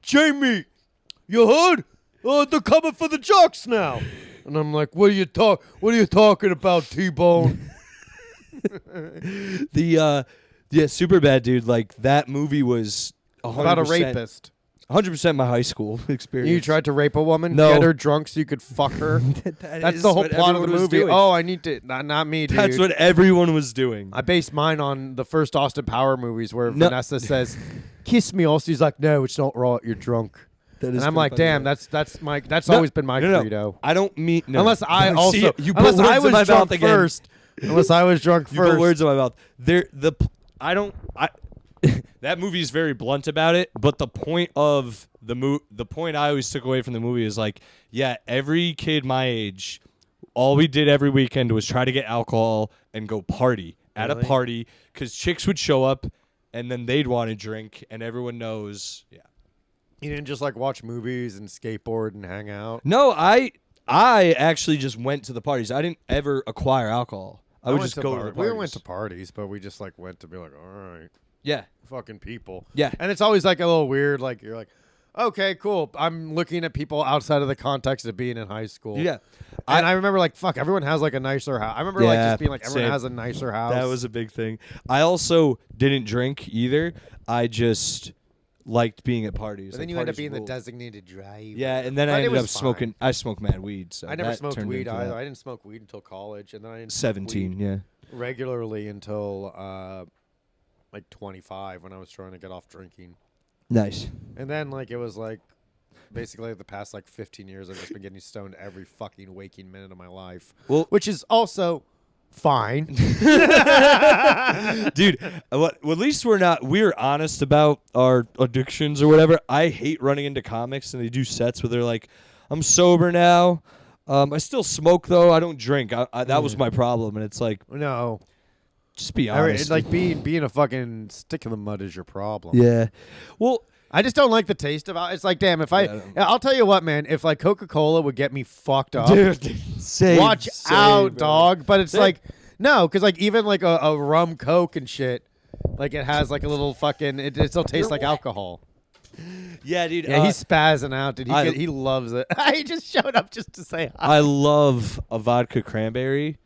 Jamie, you heard? They're coming for the jocks now. And I'm like, what are you talking about, T-Bone? Super bad, dude. Like that movie was 100%, About a rapist. 100% my high school experience. You tried to rape a woman, No. get her drunk so you could fuck her. That's is the whole what plot of the everyone was movie. doing. Oh, I need to not me, dude. That's what everyone was doing. I based mine on the first Austin Power movies where No. Vanessa says, "Kiss me." Also, he's like, "No, it's not right. You're drunk." That And is I'm pretty like, funny, "Damn, though. that's No, always been my no, credo." I don't mean no. Unless I See, also, you put unless I words in my was mouth drunk again. first. Unless I was drunk You put first. words in my mouth. That movie is very blunt about it, but the point of the point I always took away from the movie is like, yeah, every kid my age, all we did every weekend was try to get alcohol and go party at a Really? party because chicks would show up and then they'd want to drink and everyone knows. Yeah. You didn't just like watch movies and skateboard and hang out. No, I actually just went to the parties. I didn't ever acquire alcohol. I would went just to go to the We parties. went to parties, but we just like went to be like, all right. Yeah. fucking people. Yeah. And it's always like a little weird. Like you're like, okay, cool. I'm looking at people outside of the context of being in high school. Yeah. And I remember like, fuck, everyone has like a nicer house. I remember like Yeah, just being like, everyone same. has a nicer house. That was a big thing. I also didn't drink either. I just liked being at parties. But then Like, you end up parties being the ruled. designated driver. Yeah, and then But I it ended was up smoking. fine. I smoked mad weed. So I never that smoked turned weed into either. that. I didn't smoke weed until college, and then I didn't smoke 17, weed yeah. regularly until like 25 when I was trying to get off drinking. Nice. And then like it was like basically the past like 15 years I've just been getting stoned every fucking waking minute of my life. Well, Which is also fine. dude, well, at least we're honest about our addictions or whatever. I hate running into comics and they do sets where they're like, I'm sober now. I still smoke though. I don't drink. That was my problem. And it's like, No. just be I mean, honest. it's like being a fucking stick in the mud is your problem. yeah. Well, I just don't like the taste of it. It's like, damn, if I'll tell you what, man, if like Coca-Cola would get me fucked up, dude, same, watch same, out, bro. dog. But it's Same. like, no, because like even like a rum Coke and shit, like it has like a little fucking, it still tastes like alcohol. Yeah, dude. Yeah, he's spazzing out, dude. I- He loves it. He just showed up just to say hi. I love a vodka cranberry,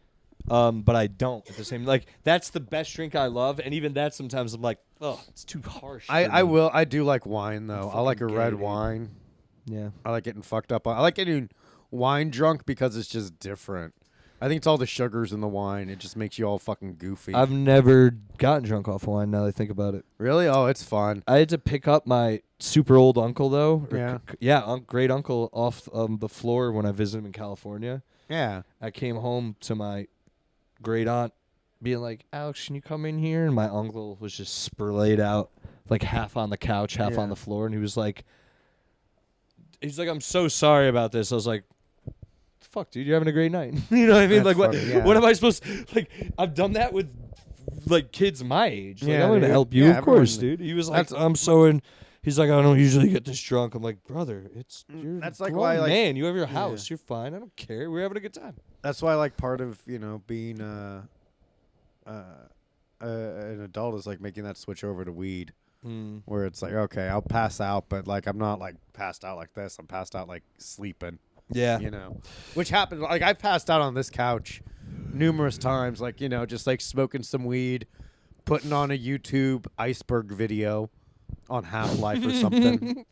but I don't at the same. Like that's the best drink I love, and even that sometimes I'm like, oh, it's too harsh. for me. I do like wine though. I like a fucking red gay, dude. wine. Yeah. I like getting fucked up. I like getting wine drunk because it's just different. I think it's all the sugars in the wine. It just makes you all fucking goofy. I've never gotten drunk off wine. Now that I think about it, Really? Oh, it's fun. I had to pick up my super old uncle though. Yeah. Great uncle off the floor when I visited him in California. Yeah. I came home to my great aunt being like, Alex, can you come in here? And my uncle was just splayed out, like half on the couch, half Yeah. on the floor. And he's like, I'm so sorry about this. I was like, fuck, dude, you're having a great night. You know what I mean? That's like, funny, yeah. what am I supposed to, like, I've done that with, like, kids my age. Like, Yeah, I'm going to dude. help you, Yeah, of course, everyone- dude. He was like, That's- I'm so in. He's like, I don't usually get this drunk. I'm like, brother, you're That's a like grown why, like- man. You have your Yeah. house. You're fine. I don't care. We're having a good time. That's why like part of, being an adult is like making that switch over to weed. Where it's like, okay, I'll pass out, but like I'm not like passed out like this. I'm passed out like sleeping. Yeah. Which happened. Like I've passed out on this couch numerous times. Like just like smoking some weed, putting on a YouTube iceberg video on Half-Life or something.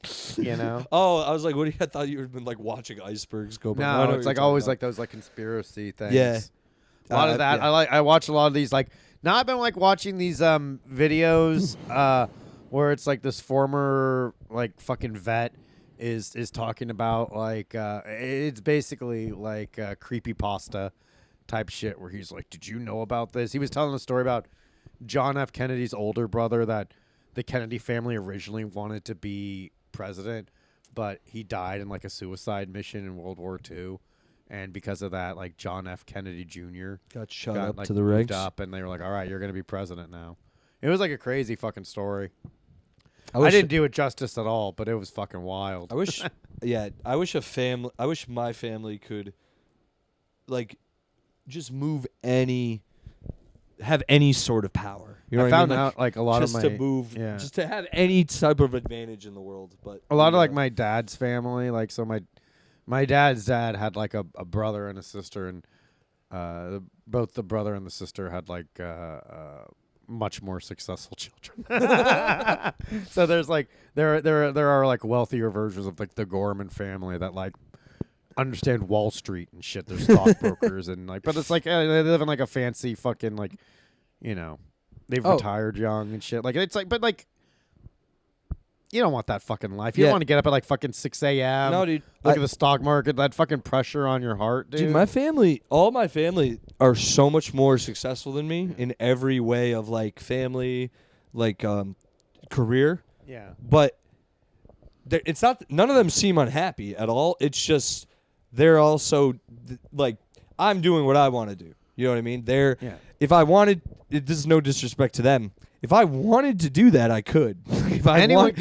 Oh, I was like, what? I thought you had been like watching icebergs go by. I know No, what it's you're like talking always about. like those like conspiracy things. Yeah. A lot of that. yeah. I watch a lot of these like now I've been like watching these videos where it's like this former like fucking vet is talking about like it's basically like creepypasta type shit where he's like, did you know about this? He was telling a story about John F. Kennedy's older brother that the Kennedy family originally wanted to be president, but he died in like a suicide mission in World War II. And because of that, like John F. Kennedy Jr. got shut up like, to the moved ranks. up, and they were like, "All right, you're going to be president now." It was like a crazy fucking story. I wish- didn't do it justice at all, but it was fucking wild. I wish, yeah, I wish my family could, like, just have any sort of power. You know I what found I mean? out like a lot of just my to move, yeah. just to have any type of advantage in the world. But a lot of like my dad's family, like so my dad's dad had like a brother and a sister, and both the brother and the sister had like much more successful children. So there's like there are like wealthier versions of like the Gorman family that like understand Wall Street and shit. They're stockbrokers and like, but it's like they live in like a fancy fucking like, they've retired young and shit. Like it's like, but like. You don't want that fucking life. You don't want to get up at like fucking 6 a.m. No, dude. Look at the stock market. That fucking pressure on your heart, dude. Dude, all my family are so much more successful than me in every way of like family, like career. Yeah. But it's not. None of them seem unhappy at all. It's just they're also like I'm doing what I want to do. You know what I mean? If I wanted, this is no disrespect to them. If I wanted to do that, I could. Anyone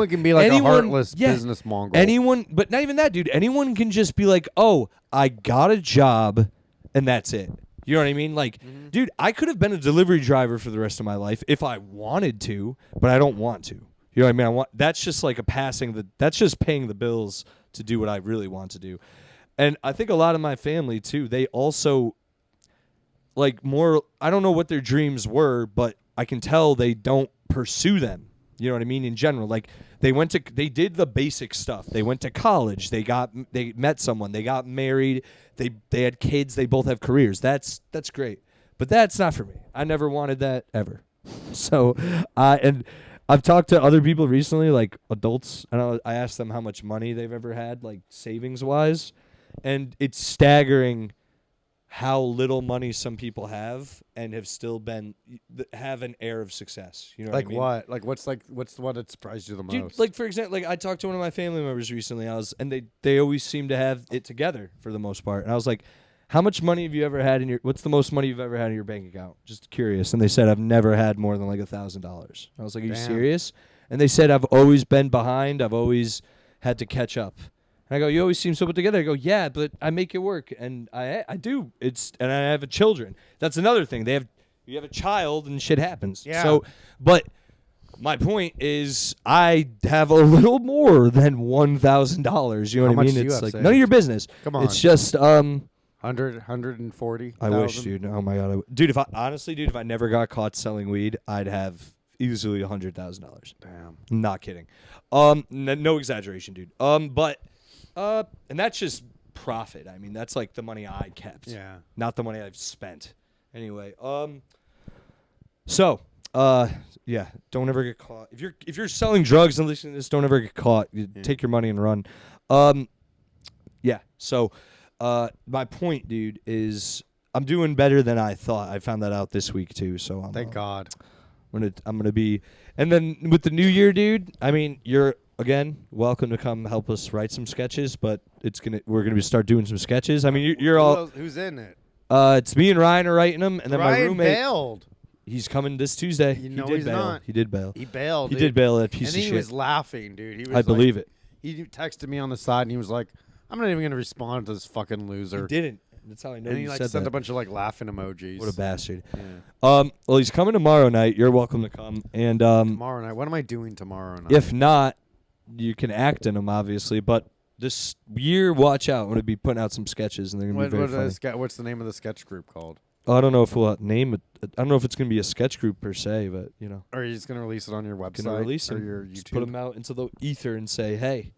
can be like a heartless business mongol. Anyone, but not even that, dude. Anyone can just be like, "Oh, I got a job, and that's it." You know what I mean? Like, dude, I could have been a delivery driver for the rest of my life if I wanted to, but I don't want to. You know what I mean? That's just like that's just paying the bills to do what I really want to do. And I think a lot of my family too, they also like more, I don't know what their dreams were, but I can tell they don't pursue them. You know what I mean? In general, like they did the basic stuff. They went to college. They met someone. They got married. They had kids. They both have careers. That's great. But that's not for me. I never wanted that ever. So, and I've talked to other people recently, like adults, and I asked them how much money they've ever had, like savings wise, and it's staggering how little money some people have and have still have an air of success. You know like what I mean? what? What's the one that surprised you the most? Dude, like for example, like I talked to one of my family members recently. And they always seem to have it together for the most part. And I was like, how much money have you ever had what's the most money you've ever had in your bank account? Just curious. And they said, I've never had more than like $1,000. I was like, are you serious? And they said, I've always been behind. I've always had to catch up. And I go, you always seem so put together. I go, yeah, but I make it work, and I do. And I have children. That's another thing. You have a child, and shit happens. Yeah. So, but my point is, I have a little more than $1,000. You know what I much mean? do you It's have like saved? none of your business. Come on. It's just 140. I wish, dude. Oh my god, dude. If I never got caught selling weed, I'd have easily $100,000. Damn. Not kidding. No exaggeration, dude. And that's just profit. I mean, that's like the money I kept. Yeah. Not the money I've spent. Anyway, yeah, don't ever get caught. If you're selling drugs and listening to this, don't ever get caught. You take your money and run. Yeah. So, my point, dude, is I'm doing better than I thought. I found that out this week too. So Thank God. I'm gonna be, and then with the new year, dude. I mean, you're again welcome to come help us write some sketches, but we're gonna start doing some sketches. I mean, you're all. Who's in it? It's me and Ryan are writing them, and then my Ryan roommate. bailed. He's coming this Tuesday. You know he did he's bail. not. He did bail. He bailed. He dude. did bail that piece and of he shit. was laughing, dude. He was I believe it. He texted me on the side, and he was like, "I'm not even gonna respond to this fucking loser." He didn't. That's how I know And he he like said sent that. a bunch of like laughing emojis. What a bastard. Yeah. Well, he's coming tomorrow night. You're welcome to come. And Tomorrow night. What am I doing tomorrow night? if not, you can act in them, obviously. But this year, watch out. I'm going to be putting out some sketches, and they're going to be very funny. What's the name of the sketch group called? I don't know if we'll name it. I don't know if it's going to be a sketch group per se, but, you know. Or are you just gonna release it on your website? Going to release or them. your Just YouTube? put them out into the ether and say, hey,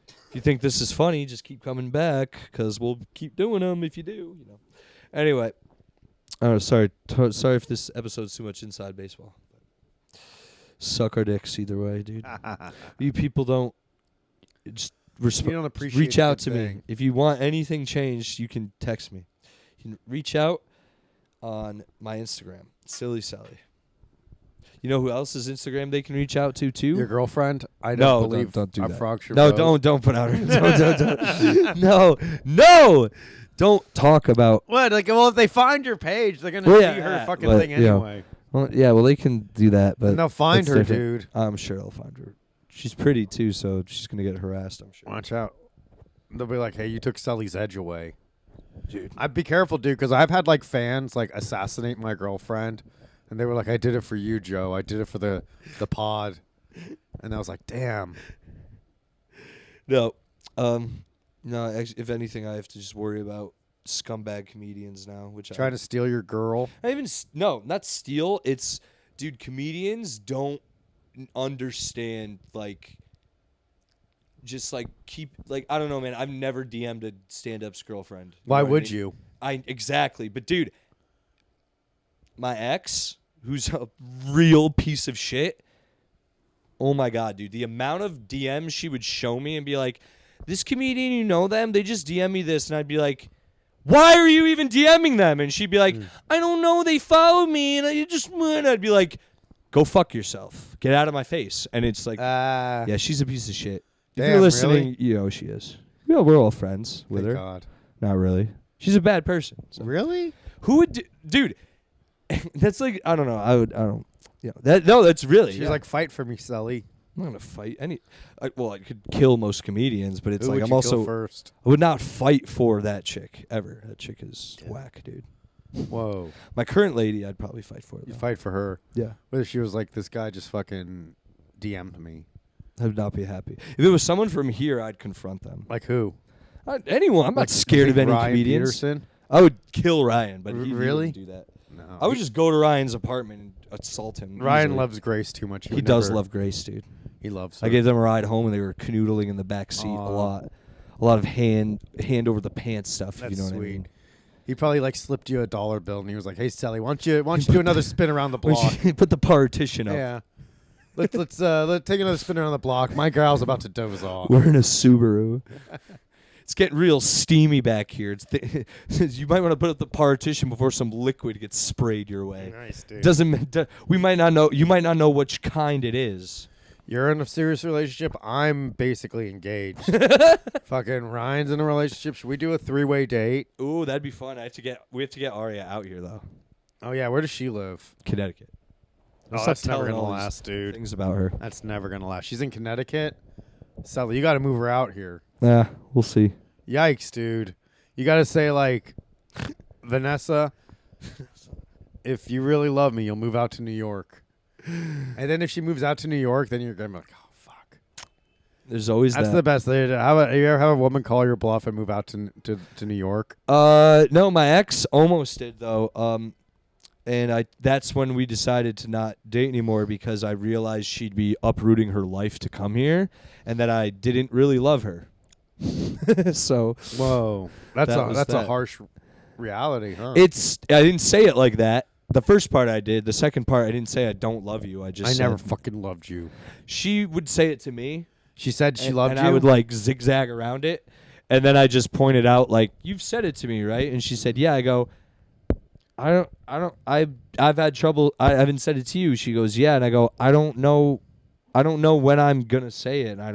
if you think this is funny, just keep coming back, because we'll keep doing them if you do, you know. Anyway, sorry if this episode's too much inside baseball. Suck our dicks either way, dude. You people don't just You don't appreciate reach out the to me. thing. If you want anything changed, you can text me. You can reach out on my Instagram, Selli. You know who else's Instagram they can reach out to too? Your girlfriend? I No, don't believe don't do a that. frog should No, vote. don't put out her. No. Don't talk about. What? Like, well, if they find your page, they're gonna Well, see yeah, her that, fucking but, thing you know. anyway. Well, yeah, well, they can do that, but And they'll find that's her, different. dude. I'm sure they'll find her. She's pretty too, so she's gonna get harassed. I'm sure. Watch out. They'll be like, "Hey, you took Selly's edge away." Dude. I'd be careful, dude, because I've had like fans like assassinate my girlfriend, and they were like, "I did it for you, Joe. I did it for the pod," and I was like, "Damn." No, actually, if anything, I have to just worry about scumbag comedians now, which Trying to steal your girl. I even no, not steal. It's dude, comedians don't understand like. Just like keep like I don't know, man. I've never DM'd a stand-up's girlfriend. Why know what I would mean? you? Exactly, but dude, my ex, who's a real piece of shit. Oh my god, dude, the amount of DMs she would show me and be like, "This comedian, you know them? They just DM me this," and I'd be like, "Why are you even DMing them?" And she'd be like, "I don't know. They follow me, and I'd be like, "Go fuck yourself. Get out of my face." And it's like, yeah, she's a piece of shit. If Damn, you're listening, really? you know she is. You know, we're all friends with Thank her. God. Not really. She's a bad person. So. Really? Who would, dude? That's like I don't know. I don't. Yeah. That's really. She's yeah. like, "Fight for me, Selly." I'm not gonna fight any. I could kill most comedians, but it's Who like would I'm you also. kill first? I would not fight for that chick ever. That chick is whack, dude. Whoa. My current lady, I'd probably fight for. You Though. fight for her. Yeah. What if she was like, this guy just fucking DM'd me? I would not be happy. If it was someone from here, I'd confront them. Like who? Anyone. I'm Like, not scared you of think any Ryan comedians. Peterson? I would kill Ryan, but he Really? wouldn't do that. No. I would just go to Ryan's apartment and assault him. Ryan easily. loves Grace too much. He would does never- love Grace, dude. He loves her. I gave them a ride home, and they were canoodling in the back seat a lot of hand over the pants stuff. That's if you know sweet. what I mean. He probably like slipped you a $1 bill and he was like, "Hey Selli, why don't you do another spin around the block?" Put the partition up. Yeah. Let's take another spin around the block. My gal's about to doze off. We're in a Subaru. It's getting real steamy back here. You might want to put up the partition before some liquid gets sprayed your way. Nice, dude. We might not know. You might not know which kind it is. You're in a serious relationship. I'm basically engaged. Fucking Ryan's in a relationship. Should we do a 3-way date? Ooh, that'd be fun. We have to get Aria out here though. Oh yeah, where does she live? Connecticut. Oh, Stop that's never telling gonna all these last, dude. Things about her. That's never gonna last. She's in Connecticut. Selli, you got to move her out here. Yeah, we'll see. Yikes, dude. You got to say like, Vanessa, if you really love me, you'll move out to New York. And then if she moves out to New York, then you're gonna be like, oh fuck. There's always That's that. the best. You ever have a woman call your bluff and move out to New York? No, my ex almost did though. And that's when we decided to not date anymore because I realized she'd be uprooting her life to come here and that I didn't really love her. So Whoa, that's that a harsh reality, huh? I didn't say it like that. The first part I did. The second part I didn't say I don't love you. I just I said, never fucking loved you. She would say it to me. She said she and, loved and you. I would like zigzag around it. And then I just pointed out like, you've said it to me, right? And she said, yeah. I go, I've had trouble. I haven't said it to you. She goes, yeah. And I go, I don't know when I'm going to say it. I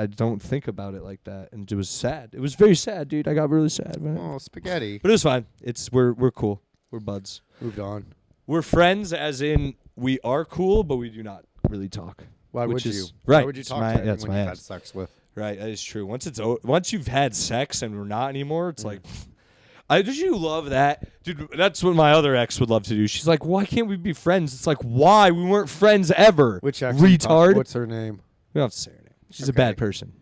don't think about it like that. And it was sad. It was very sad, dude. I got really sad, man. Oh, spaghetti. But it was fine. We're cool. We're buds. Moved on. We're friends as in we are cool, but we do not really talk. Why which would is- you? Right. Why would you It's talk my- to anyone that's when my you've had ex. sex with? Right, that is true. Once you've had sex and we're not anymore, it's like, did you love that, dude? That's what my other ex would love to do. She's like, why can't we be friends? It's like, why? We weren't friends ever. Which ex? you talk- retard? What's her name? We don't have to say her name. She's a Okay. bad person.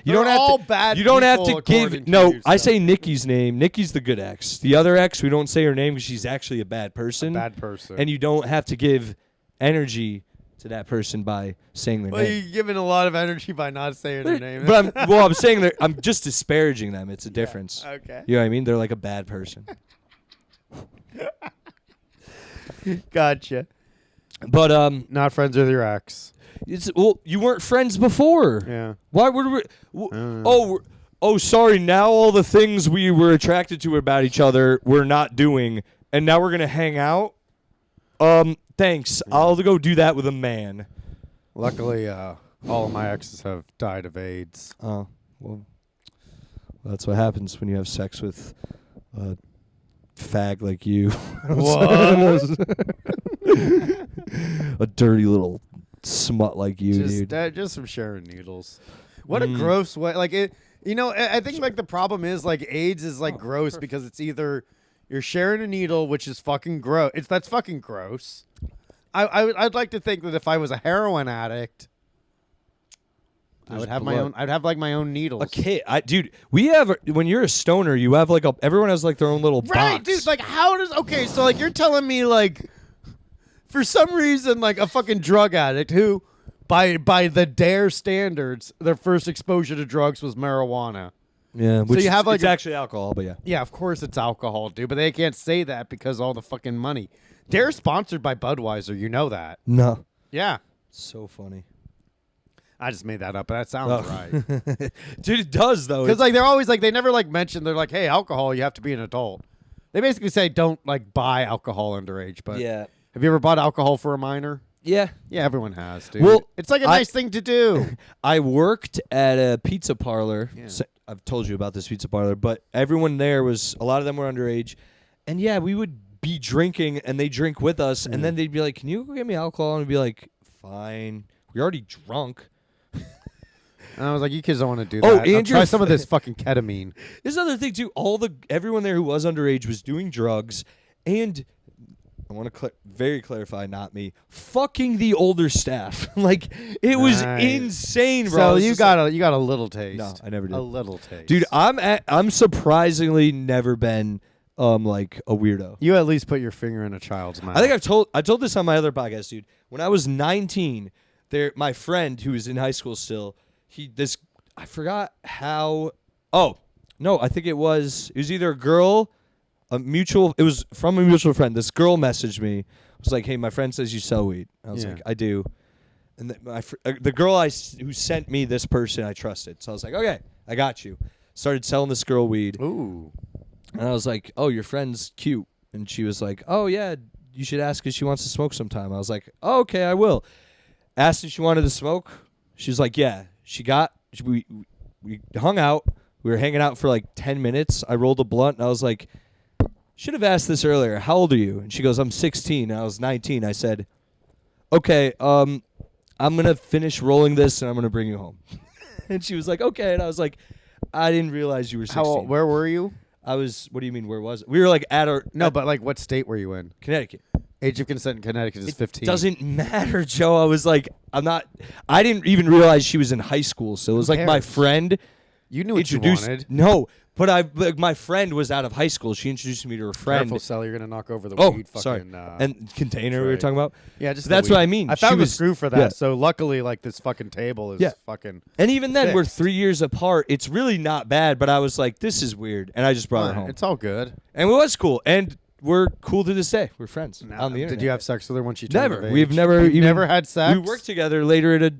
You They're don't have all to. bad You don't have people to give. according to No, you, I so. say Nikki's name. Nikki's the good ex. The other ex, we don't say her name because she's actually a bad person. Bad person. And you don't have to give energy to that person by saying their well, name. you're giving a lot of energy by not saying her name. But I'm saying that I'm just disparaging them. It's a difference. Okay. You know what I mean? They're like a bad person. Gotcha. But Not friends with your ex. you weren't friends before. Yeah. Why would we? Sorry. Now all the things we were attracted to about each other we're not doing, and now we're gonna hang out. Thanks. I'll go do that with a man. Luckily, all of my exes have died of AIDS. Oh, well, that's what happens when you have sex with a fag like you. A dirty little smut like you, dude. Just some sharing needles. What a gross way. Like it. You know, I think like the problem is like AIDS is like gross because it's either you're sharing a needle, which is fucking gross. That's fucking gross. I'd like to think that if I was a heroin addict, I would have my own. I'd have like my own needles. Okay, dude, we have when you're a stoner, you have like everyone has like their own little Right, box. dude. Like, how does? Okay, so like you're telling me like, for some reason, like a fucking drug addict who, by the DARE standards, their first exposure to drugs was marijuana. Yeah, which you have, like, it's actually alcohol, but yeah. Yeah, of course it's alcohol, dude. But they can't say that because all the fucking money. DARE sponsored by Budweiser. You know that. No, Yeah. so funny. I just made that up, but that sounds right. Dude, it does though. Because like they're always like they never like mention they're like, hey, alcohol, you have to be an adult. They basically say don't like buy alcohol underage. But yeah, have you ever bought alcohol for a minor? yeah. Yeah, everyone has, dude. Well, it's like a nice thing to do. I worked at a pizza parlor. Yeah. I've told you about this pizza parlor, but everyone there was a lot of them were underage, and yeah, we would be drinking, and they drink with us, and then they'd be like, "Can you go get me alcohol?" And we'd be like, "Fine." We're already drunk. And I was like, you kids don't want to do Oh, that. and Try your some of this fucking ketamine. This other thing too. Everyone there who was underage was doing drugs, And I want to very clarify, not me, fucking the older staff. Like, it was Nice. insane, bro. So It's you just got a little taste. No, I never did. A little taste, Dude, I'm surprisingly never been like a weirdo. You at least put your finger in a child's mouth. I think I told this on my other podcast, dude. When I was 19, my friend who was in high school still, I forgot how. Oh no, I think it was either a girl. It was from a mutual friend. This girl messaged me. Was like, "Hey, my friend says you sell weed." I was like, "I do." And the girl who sent me this person, I trusted. So I was like, "Okay, I got you." Started selling this girl weed. Ooh. And I was like, "Oh, your friend's cute." And she was like, "Oh yeah, you should ask if she wants to smoke sometime." I was like, "Oh, okay, I will." Asked if she wanted to smoke. She was like, "Yeah." We hung out. We were hanging out for like 10 minutes. I rolled a blunt and I was like, should have asked this earlier. How old are you? And she goes, I'm 16. And I was 19. I said, okay, I'm going to finish rolling this and I'm going to bring you home. And she was like, okay. And I was like, I didn't realize you were 16. How old, where were you? I was, what do you mean, where was it? We were like at our... No, but like what state were you in? Connecticut. Age of consent in Connecticut is 15. Doesn't matter, Joe. I was like, I didn't even realize she was in high school. So it was like my cares? friend You knew what you introduced... wanted. No, but my friend was out of high school. She introduced me to her friend. Careful, Selli, you're gonna knock over the Oh, weed fucking. sorry. And container we were tray. talking about. Yeah, just So that's the what weed. I mean. I found She the was- screw for that. yeah. So luckily, like this fucking table is Yeah. fucking. And even then, we're Fixed. 3 years apart. It's really not bad, but I was like, this is weird. And I just brought her home. It's all good. And it was cool. And we're cool to this day. We're friends Now, on the internet. did you have sex with her when she turned Never. of age? We've never You've even never had sex. We worked together later at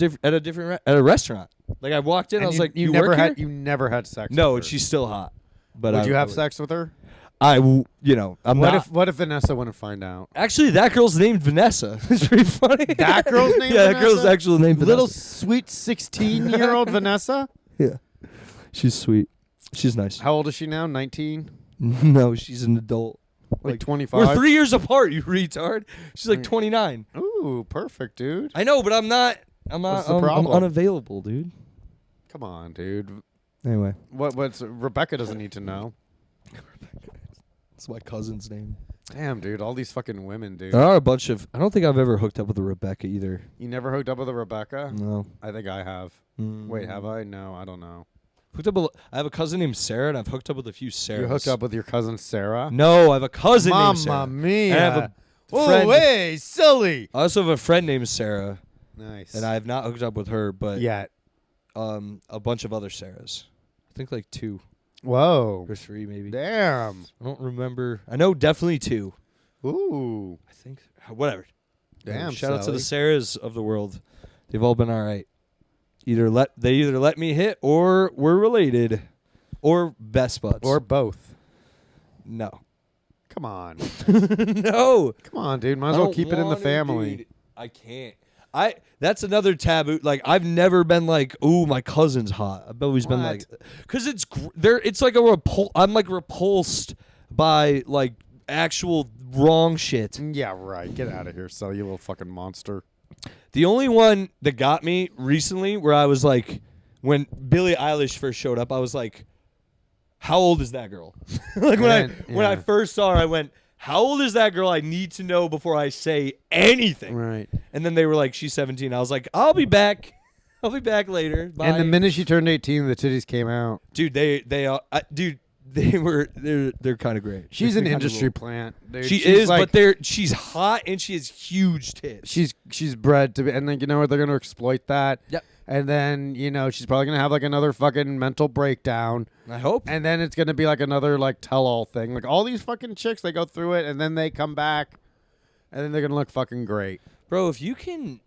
a restaurant. Like I walked in, And I was you, like, you "You never work had here?" you never had sex. No, with and her. she's still hot. But Would you have would- sex with her? I'm What not. if Vanessa wouldn't find out? Actually, that girl's named Vanessa. It's pretty funny. That girl's named Yeah, Vanessa? that girl's actual name Vanessa. Little sweet 16-year-old Vanessa. Yeah. She's sweet. She's nice. How old is she now? 19? No, she's an adult. Like 25? We're 3 years apart, you retard. She's like 29. Ooh, perfect, dude. I know, but I'm not. What's the I'm problem? unavailable, dude. Come on, dude. Anyway, What's Rebecca doesn't need to know. that's my cousin's name. Damn, dude, all these fucking women, dude. There are a bunch of. I don't think I've ever hooked up with a Rebecca either. You never hooked up with a Rebecca? No. I think I have. Wait, have I? No, I don't know. Hooked up. I have a cousin named Sarah, and I've hooked up with a few Sarahs. You hooked up with your cousin Sarah? No, I have a cousin named Sarah. Mamma mia. And I have a Oh, friend. hey, silly. I also have a friend named Sarah, Nice. and I have not hooked up with her, but Yet. a bunch of other Sarahs. I think like 2 Whoa. or 3 maybe. Damn. I don't remember. I know definitely 2. Ooh. I think whatever. Damn, Shout out to the Selli. Sarahs of the world. They've all been all right. They either let me hit or we're related, or best buds. Or both. no, Come on. no. Come on, dude. Might as I well don't keep it in the want to, family. dude. I can't. That's another taboo. Like I've never been like, ooh, my cousin's hot. I've always been like, What? because it's it's like I'm like repulsed by like actual wrong shit. Yeah, right. Get out of here, Selly, you little fucking monster. The only one that got me recently, where I was like, when Billie Eilish first showed up, I was like, how old is that girl? Like when I Yeah. first saw her, I went, how old is that girl? I need to know before I say anything. Right. And then they were like, she's 17. I was like, I'll be back. I'll be back later. Bye. And the minute she turned 18, the titties came out. Dude, they're kind of great. She's They're an kinda industry cool. plant, dude. She She's is, like, but she's hot and she has huge tits. she's bred to be, and then you know what? They're gonna exploit that. Yep. And then she's probably gonna have like another fucking mental breakdown, I hope. and then it's gonna be like another like tell-all thing. Like all these fucking chicks, they go through it, and then they come back, and then they're gonna look fucking great. Bro, if you can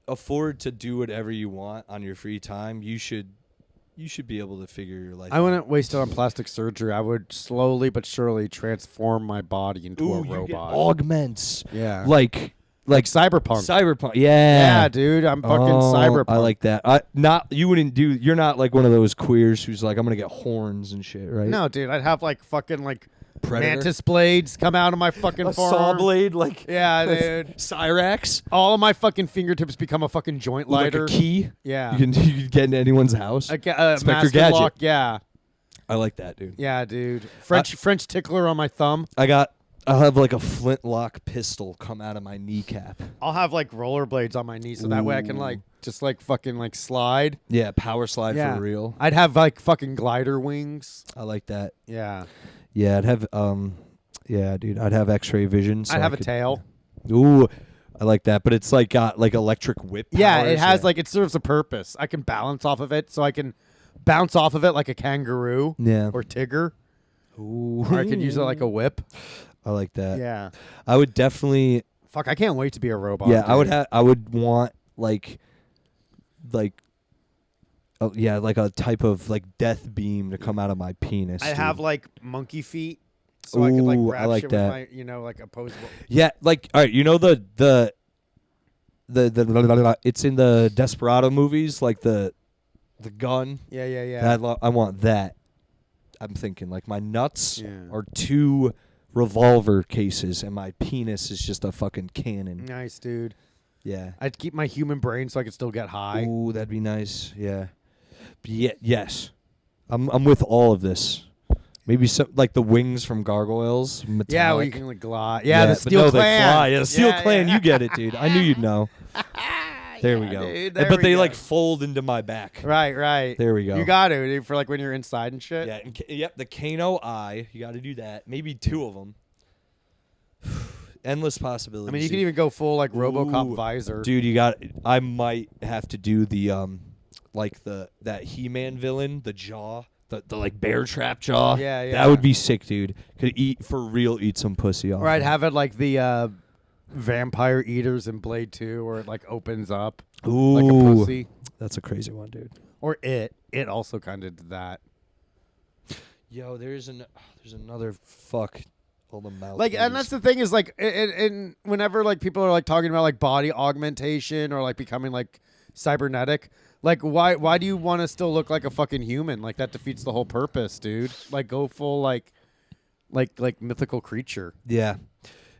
afford to do whatever you want on your free time, you should be able to figure your life I out. wouldn't waste it on plastic surgery. I would slowly but surely transform my body into Ooh, a you get robot. augments. Yeah. Like cyberpunk. cyberpunk. Yeah, dude. I'm fucking cyberpunk. I like that. You're not like one of those queers who's like, I'm gonna get horns and shit, right? No, dude. I'd have like fucking like Predator? mantis blades come out of my fucking A forearm. saw blade, like Yeah, dude. Cyrax. All of my fucking fingertips become a fucking joint Like lighter. a key. Yeah. You can get into anyone's house. Inspector master Gadget. lock. Yeah. I like that, dude. Yeah, dude. French tickler on my thumb. I got I'll have like a flintlock pistol come out of my kneecap. I'll have like rollerblades on my knee so that way I can like just like fucking like slide. Yeah, power slide Yeah. for real. I'd have like fucking glider wings. I like that. Yeah. Yeah, I'd have yeah, dude, I'd have X-ray vision. So I'd have I a could- tail. Ooh, I like that, but it's like got like electric whip. Yeah, it powers, has like it serves a purpose. I can balance off of it, so I can bounce off of it like a kangaroo yeah. or Tigger, Ooh. or I could use it like a whip. I like that. Yeah. I would definitely. Fuck, I can't wait to be a robot. Yeah, dude. I would want like, yeah, like a type of like death beam to come out of my penis. I'd dude. have like monkey feet, so I could like Ooh, I grab like shit that. with my, like opposable. Yeah, like all right, you know the it's in the Desperado movies, like the gun. Yeah, yeah, yeah. I want that. I'm thinking like my nuts Yeah. are 2 revolver cases and my penis is just a fucking cannon. Nice, dude. Yeah. I'd keep my human brain so I could still get high. Ooh, that'd be nice. Yeah. But yes. I'm with all of this. Maybe some like the wings from gargoyles. Metallic. Yeah, where you can like glide. Yeah, the but Steel no, Clan. They fly. Yeah, the Steel Yeah, Clan. yeah. You get it, dude. I knew you'd know. There we go. dude, But there we they go. like fold into my back. Right, right. There we go. You got to dude, for like when you're inside and shit. Yeah. Yep. The Kano eye. You got to do that. Maybe 2 of them. Endless possibilities. I mean, you can even go full like RoboCop Ooh, visor. Dude, you got. I might have to do the like that He-Man villain, the jaw, the like bear trap jaw. Yeah, yeah. That would be sick, dude. Could eat some pussy off. Or I'd him. have it like the Vampire Eaters in Blade 2 where it like opens up Ooh, like a pussy. that's a crazy one, dude. Or It also kind of did that. Yo, there's another fuck. All the mouth. Like, and that's the thing is like, and whenever like people are like talking about like body augmentation or like becoming like cybernetic, like why do you want to still look like a fucking human? Like that defeats the whole purpose, dude. Like go full like mythical creature. Yeah.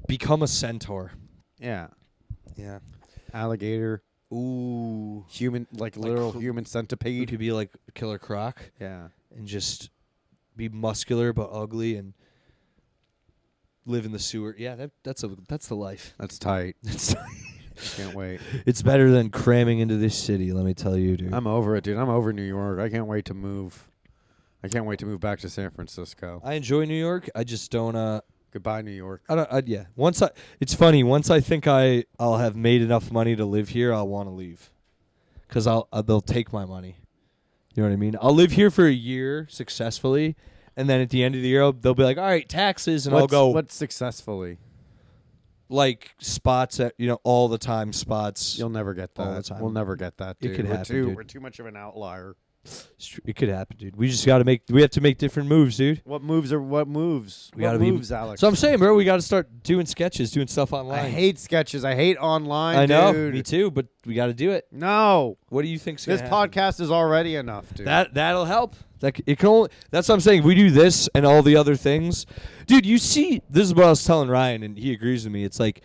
Become a centaur. Yeah, Yeah. alligator, Ooh. human, like literal human You centipede. could be like Killer Croc Yeah, and just be muscular but ugly and live in the sewer. Yeah, that's the life. that's tight. It's Can't wait. it's better than cramming into this city, let me tell you, dude. I'm over it, dude. I'm over New York. I can't wait to move. I can't wait to move back to San Francisco. I enjoy New York. I just don't Goodbye, New York. yeah. It's funny, once I think I'll have made enough money to live here, I'll want to leave. Cuz they'll take my money. You know what I mean? I'll live here for a year successfully. And then at the end of the year, they'll be like, all right, taxes. And I'll go, What successfully? like, spots at, all the time spots. You'll never get All the that. time. We'll never get that, dude. It could happen, dude. We're too much of an outlier. It could happen, dude. We just got to we have to make different moves, dude. What moves? We What gotta be- moves, Alex? So I'm saying, bro, we got to start doing sketches, doing stuff online. I hate sketches. I hate online, I know, dude. me too, but we got to do it. No. What do you think's This gonna happen? podcast is already enough, dude. That'll help. It can only. That's what I'm saying. If we do this and all the other things, dude. You see, this is what I was telling Ryan, and he agrees with me. It's like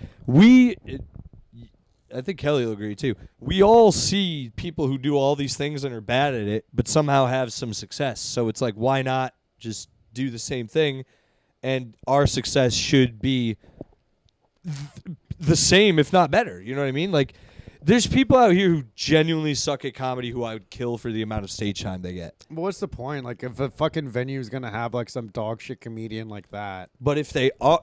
I think Kelly will agree too. We all see people who do all these things and are bad at it, but somehow have some success. So it's like, why not just do the same thing? And our success should be the same, if not better. You know what I mean? Like, there's people out here who genuinely suck at comedy who I would kill for the amount of stage time they get. But what's the point? Like, if a fucking venue is gonna have like some dog shit comedian like that, But if they are,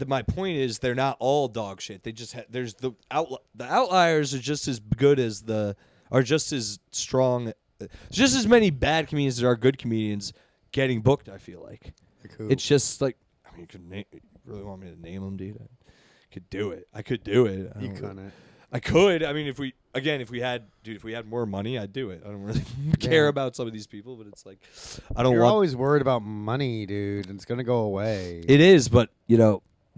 my point is they're not all dog shit. They just there's the outliers are just as good as are just as strong. Just as many bad comedians as are good comedians getting booked. I feel like who? it's just like you could you really want me to name them, dude? I could do it. I could do it. You couldn't. I could. I mean, if we had more money, I'd do it. I don't really care about some of these people, but it's like I don't You're want. always worried about money, dude. It's gonna go away. It is, but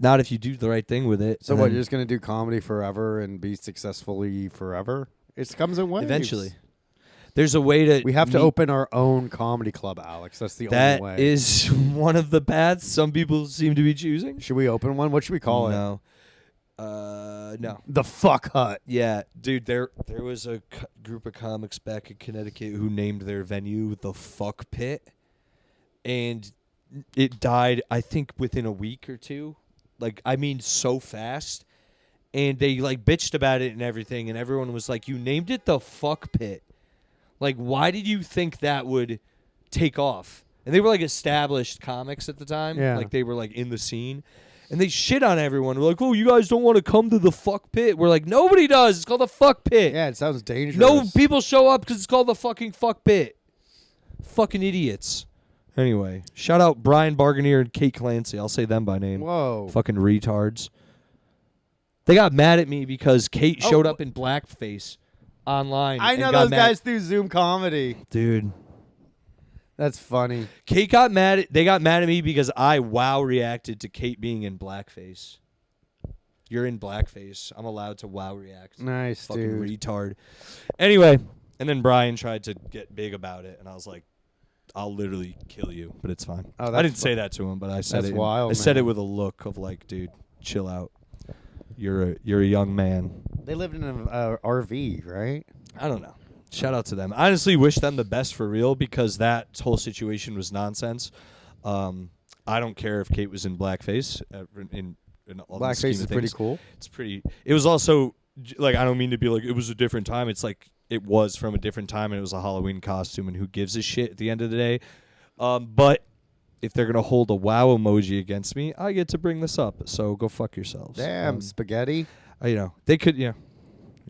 not if you do the right thing with it. So and what? then You're just gonna do comedy forever and be successfully forever? It comes in waves. eventually, there's a way to. We have to meet- open our own comedy club, Alex. That's the That only way. is one of the paths some people seem to be choosing. Should we open one? What should we call it? No. No. The Fuck Hut. Yeah, dude. There was a group of comics back in Connecticut who named their venue the Fuck Pit, and it died. I think within a week or two. Like, I mean, so fast. And they, like, bitched about it and everything. And everyone was like, you named it the fuck pit. Like, why did you think that would take off? And they were, like, established comics at the time. Yeah. Like, they were, like, in the scene. And they shit on everyone. We're like, oh, you guys don't want to come to the fuck pit. We're like, nobody does. It's called the fuck pit. Yeah, it sounds dangerous. No people show up because it's called the fucking fuck pit. Fucking idiots. Anyway, shout out Brian Barganier and Kate Clancy. I'll say them by name. Whoa. Fucking retards. They got mad at me because Kate showed up in blackface online. I and know got those mad. guys through Zoom comedy. Dude. That's funny. Kate got mad. They got mad at me because I wow reacted to Kate being in blackface. You're in blackface. I'm allowed to wow react. Nice, Fucking dude. retard. Anyway, and then Brian tried to get big about it, and I was like, I'll literally kill you, but it's fine. Oh, I didn't say that to him, but I said That's it. wild, I said it man. with a look of like, dude, chill out. You're a young man. They lived in an RV, right? I don't know. Shout out to them. I honestly wish them the best for real because that whole situation was nonsense. I don't care if Kate was in blackface. In all the scheme Blackface of is pretty things. cool. It's pretty. It was also like, I don't mean to be like it was a different time. It's like it was from a different time and it was a Halloween costume and who gives a shit at the end of the day. But if they're gonna hold a wow emoji against me, I get to bring this up. So go fuck yourselves. Damn, spaghetti. They could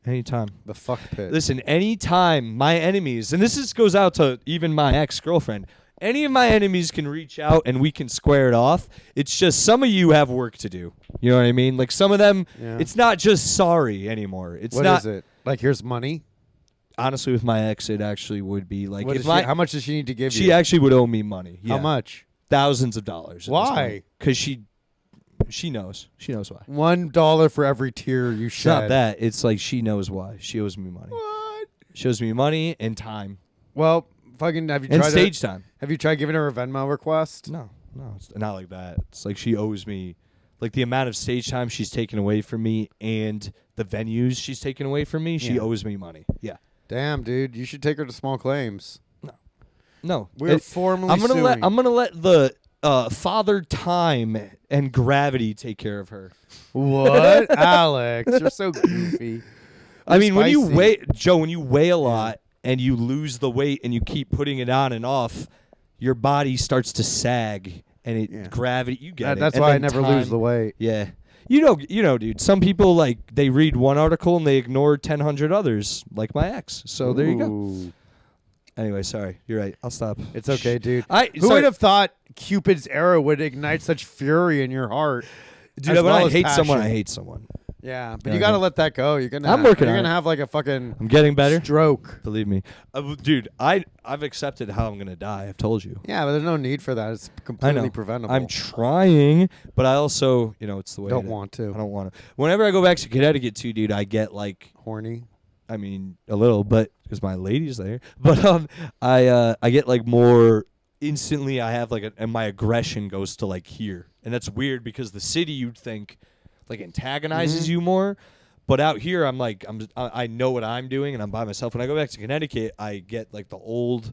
anytime. The fuck pit. Listen, anytime my enemies, and this goes out to even my ex-girlfriend, any of my enemies can reach out and we can square it off. It's just some of you have work to do. You know what I mean? Like some of them, Yeah. it's not just sorry anymore. It's What not. is it? Like, here's money? Honestly, with my ex, it actually would be like What if is my, how much does she need to give you? she actually would owe me money. Yeah. How much? Thousands of dollars. Why? Because she knows. She knows why. $1 for every tear you It's shed. not that. It's like she knows why. She owes me money. What? She owes me money and time Well, fucking, have you and tried stage time. Have you tried giving her a Venmo request? No, it's not like that. It's like she owes me, like the amount of stage time she's taken away from me and the venues she's taken away from me. She Yeah. owes me money. Yeah. Damn, dude, you should take her to small claims. No, We're formally I'm suing. gonna let the Father Time and gravity take care of her. What? Alex, you're so goofy. I mean, when you spicy. weigh, Joe, when you weigh a lot and you lose the weight and you keep putting it on and off, your body starts to sag and it gravity. You get it. That's And why I then never time- lose the weight. Yeah. You know, dude. Some people like they read one article and they ignore 1,000 others, like my ex. So there you go. Ooh. Anyway, sorry. You're right. I'll stop. It's okay, dude. Who Who would have thought Cupid's arrow would ignite such fury in your heart? Dude, as when well I as hate someone, I passion? hate someone. Yeah, but Yeah, you I gotta know. let that go. You're gonna. I'm working You're on gonna it. have like a fucking I'm getting better. stroke. Believe me, dude. I've accepted how I'm gonna die. I've told you. Yeah, but there's no need for that. It's I completely know. preventable. I'm trying, but I also, it's the way. Don't want to. I don't want to. Whenever I go back to Connecticut, too, dude, I get like, horny. I mean, a little, but because my lady's there. But I get like more instantly. I have like and my aggression goes to like here, and that's weird because the city you'd think like antagonizes Mm-hmm. you more, but out here I'm like I know what I'm doing and I'm by myself. When I go back to Connecticut, I get like the old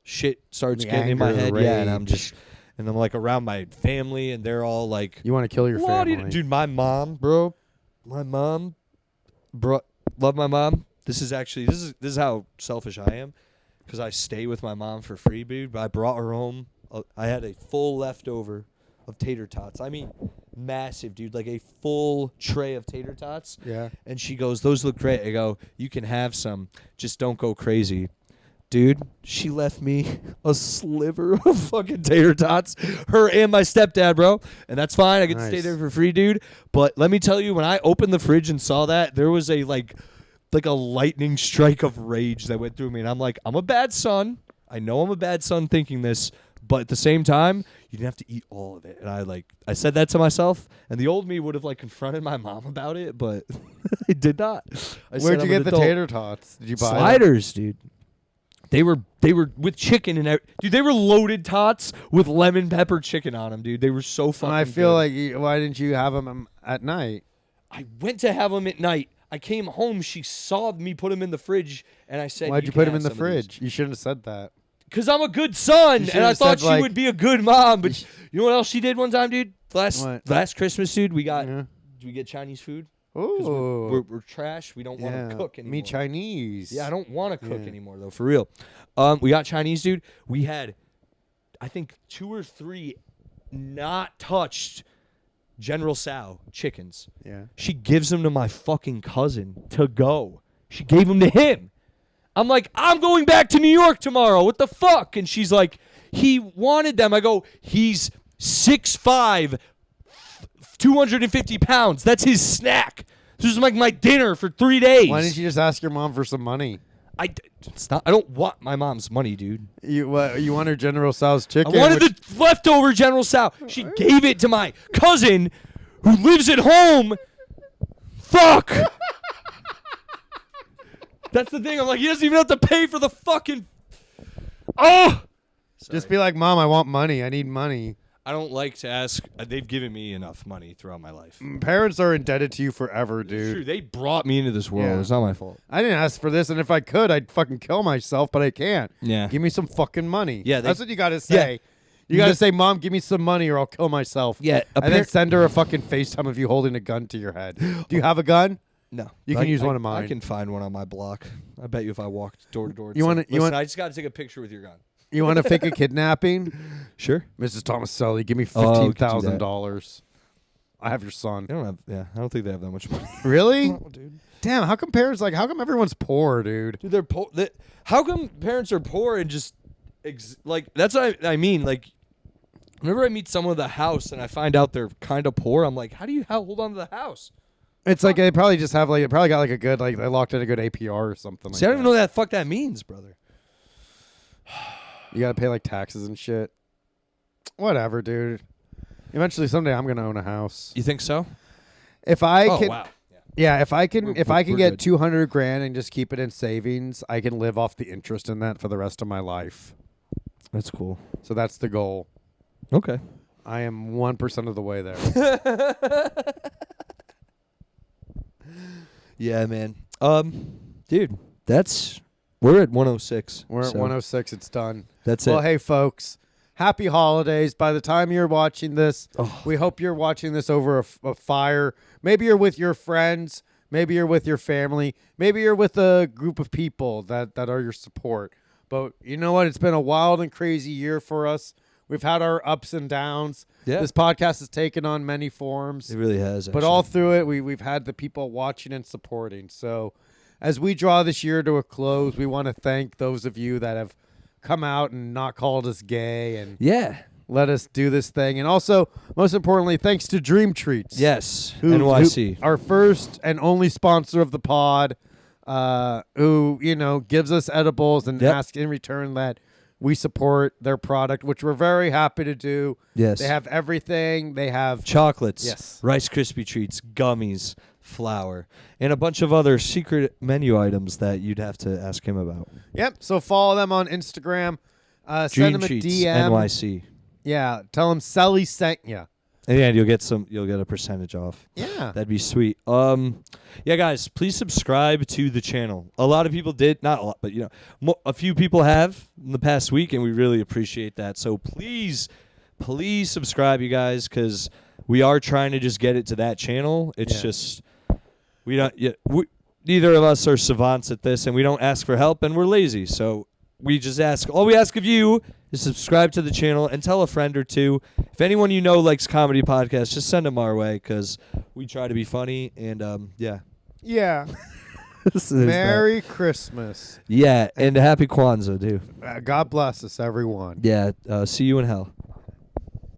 shit starts The getting in my anger, head. Yeah, and rage. I'm like around my family, and they're all like, You want to kill your "What do you-" family, dude. My mom, love my mom. This is how selfish I am, because I stay with my mom for free, dude. But I brought her home. I had a full leftover of tater tots. I mean, massive, dude, like a full tray of tater tots. Yeah. And she goes, "Those look great." I go, "You can have some. Just don't go crazy." Dude, she left me a sliver of fucking tater tots. Her and my stepdad, bro. And that's fine. I get to stay Nice. there for free, dude. But let me tell you, when I opened the fridge and saw that, there was a like a lightning strike of rage that went through me. And I'm like, I'm a bad son. I know I'm a bad son thinking this. But at the same time, you didn't have to eat all of it. And I said that to myself. And the old me would have like confronted my mom about it. But I did not. Where'd you get the tater tots? Did you buy them? Sliders, dude. They were with chicken and dude. They were loaded tots with lemon pepper chicken on them, dude. They were so fucking. And I feel good. like why didn't you have them at night? I went to have them at night. I came home. She saw me put them in the fridge, and I said, Why'd you can put them have in the some of these." fridge? You shouldn't have said that. Because I'm a good son, You and I should've thought said, she like- would be a good mom. But you know what else she did one time, dude? last Christmas, dude, we got. Yeah. Do we get Chinese food? 'Cause Ooh. we're trash. We don't want Yeah. to cook anymore. Me Chinese. Yeah, I don't want to cook Yeah. anymore though, for real. We got Chinese, dude. We had, I think, 2 or 3 not touched General Tso chickens. Yeah. She gives them to my fucking cousin to go. She gave them to him. I'm like, I'm going back to New York tomorrow. What the fuck? And she's like, he wanted them. I go, he's 6'5", 250 pounds. That's his snack. This is like my dinner for 3 days. Why didn't you just ask your mom for some money? I don't want my mom's money, dude. You want her General Tso's chicken? I wanted the leftover General Tso. She gave it to my cousin who lives at home. Fuck. That's the thing. I'm like, he doesn't even have to pay for the fucking. Oh. Just be like, Mom, I want money. I need money. I don't like to ask. They've given me enough money throughout my life. Parents are indebted to you forever, It's dude. true. They brought me into this world. Yeah. It's not my fault. I didn't ask for this, and if I could, I'd fucking kill myself, but I can't. Yeah. Give me some fucking money. Yeah, that's what you got to say. You got to say, Mom, give me some money or I'll kill myself. Yeah, And then send her a fucking FaceTime of you holding a gun to your head. Do you have a gun? No. You can use one of mine. I can find one on my block. I bet you if I walked door to door. You wanna- you want- I just got to take a picture with your gun. You want to fake a kidnapping? Sure. Mrs. Thomas Selli, give me Oh, we could do $15,000. I have your son. They don't have. Yeah, I don't think they have that much money. Really? No, dude. Damn, how come parents, how come everyone's poor, dude? Dude, they're poor. How come parents are poor and just that's what I mean. Like, whenever I meet someone with a house and I find out they're kind of poor, I'm like, how do you hold on to the house? It's like they probably just have, they probably got, a good, they locked in a good APR or something See, I don't even know what the fuck that means, brother. You got to pay, taxes and shit. Whatever, dude. Eventually, someday, I'm going to own a house. You think so? If I can... Wow. Yeah, if I can We're get good. 200 grand and just keep it in savings, I can live off the interest in that for the rest of my life. That's cool. So that's the goal. Okay. I am 1% of the way there. Yeah, man. Dude, we're at 106. We're at so 106. It's done. That's Well, it. hey, folks. Happy holidays. By the time you're watching this, we hope you're watching this over a fire. Maybe you're with your friends. Maybe you're with your family. Maybe you're with a group of people that are your support. But you know what? It's been a wild and crazy year for us. We've had our ups and downs. Yeah. This podcast has taken on many forms. It really has. But all through it, we've had the people watching and supporting. So as we draw this year to a close, we want to thank those of you that have come out and not called us gay and let us do this thing. And also, most importantly, thanks to Dream Treats. Yes. Who, NYC. our first and only sponsor of the pod, who, gives us edibles and asks in return that we support their product, which we're very happy to do. Yes. They have everything. They have chocolates. Yes. Rice Krispie treats, gummies, flour, and a bunch of other secret menu items that you'd have to ask him about. Yep. So follow them on Instagram. Send Dream them a Treats DM. NYC. Yeah. Tell them Selli sent you. And you'll get a percentage off. Yeah. That'd be sweet. Yeah, guys, please subscribe to the channel. A lot of people did, not a lot, but a few people have in the past week, and we really appreciate that. So please subscribe, you guys, because we are trying to just get it to that channel. It's just neither of us are savants at this, and we don't ask for help, and we're lazy. So we just ask. All we ask of you is subscribe to the channel and tell a friend or two. If anyone you know likes comedy podcasts, just send them our way because we try to be funny. And yeah. Merry Christmas. Yeah, and happy Kwanzaa, dude. God bless us, everyone. Yeah, see you in hell.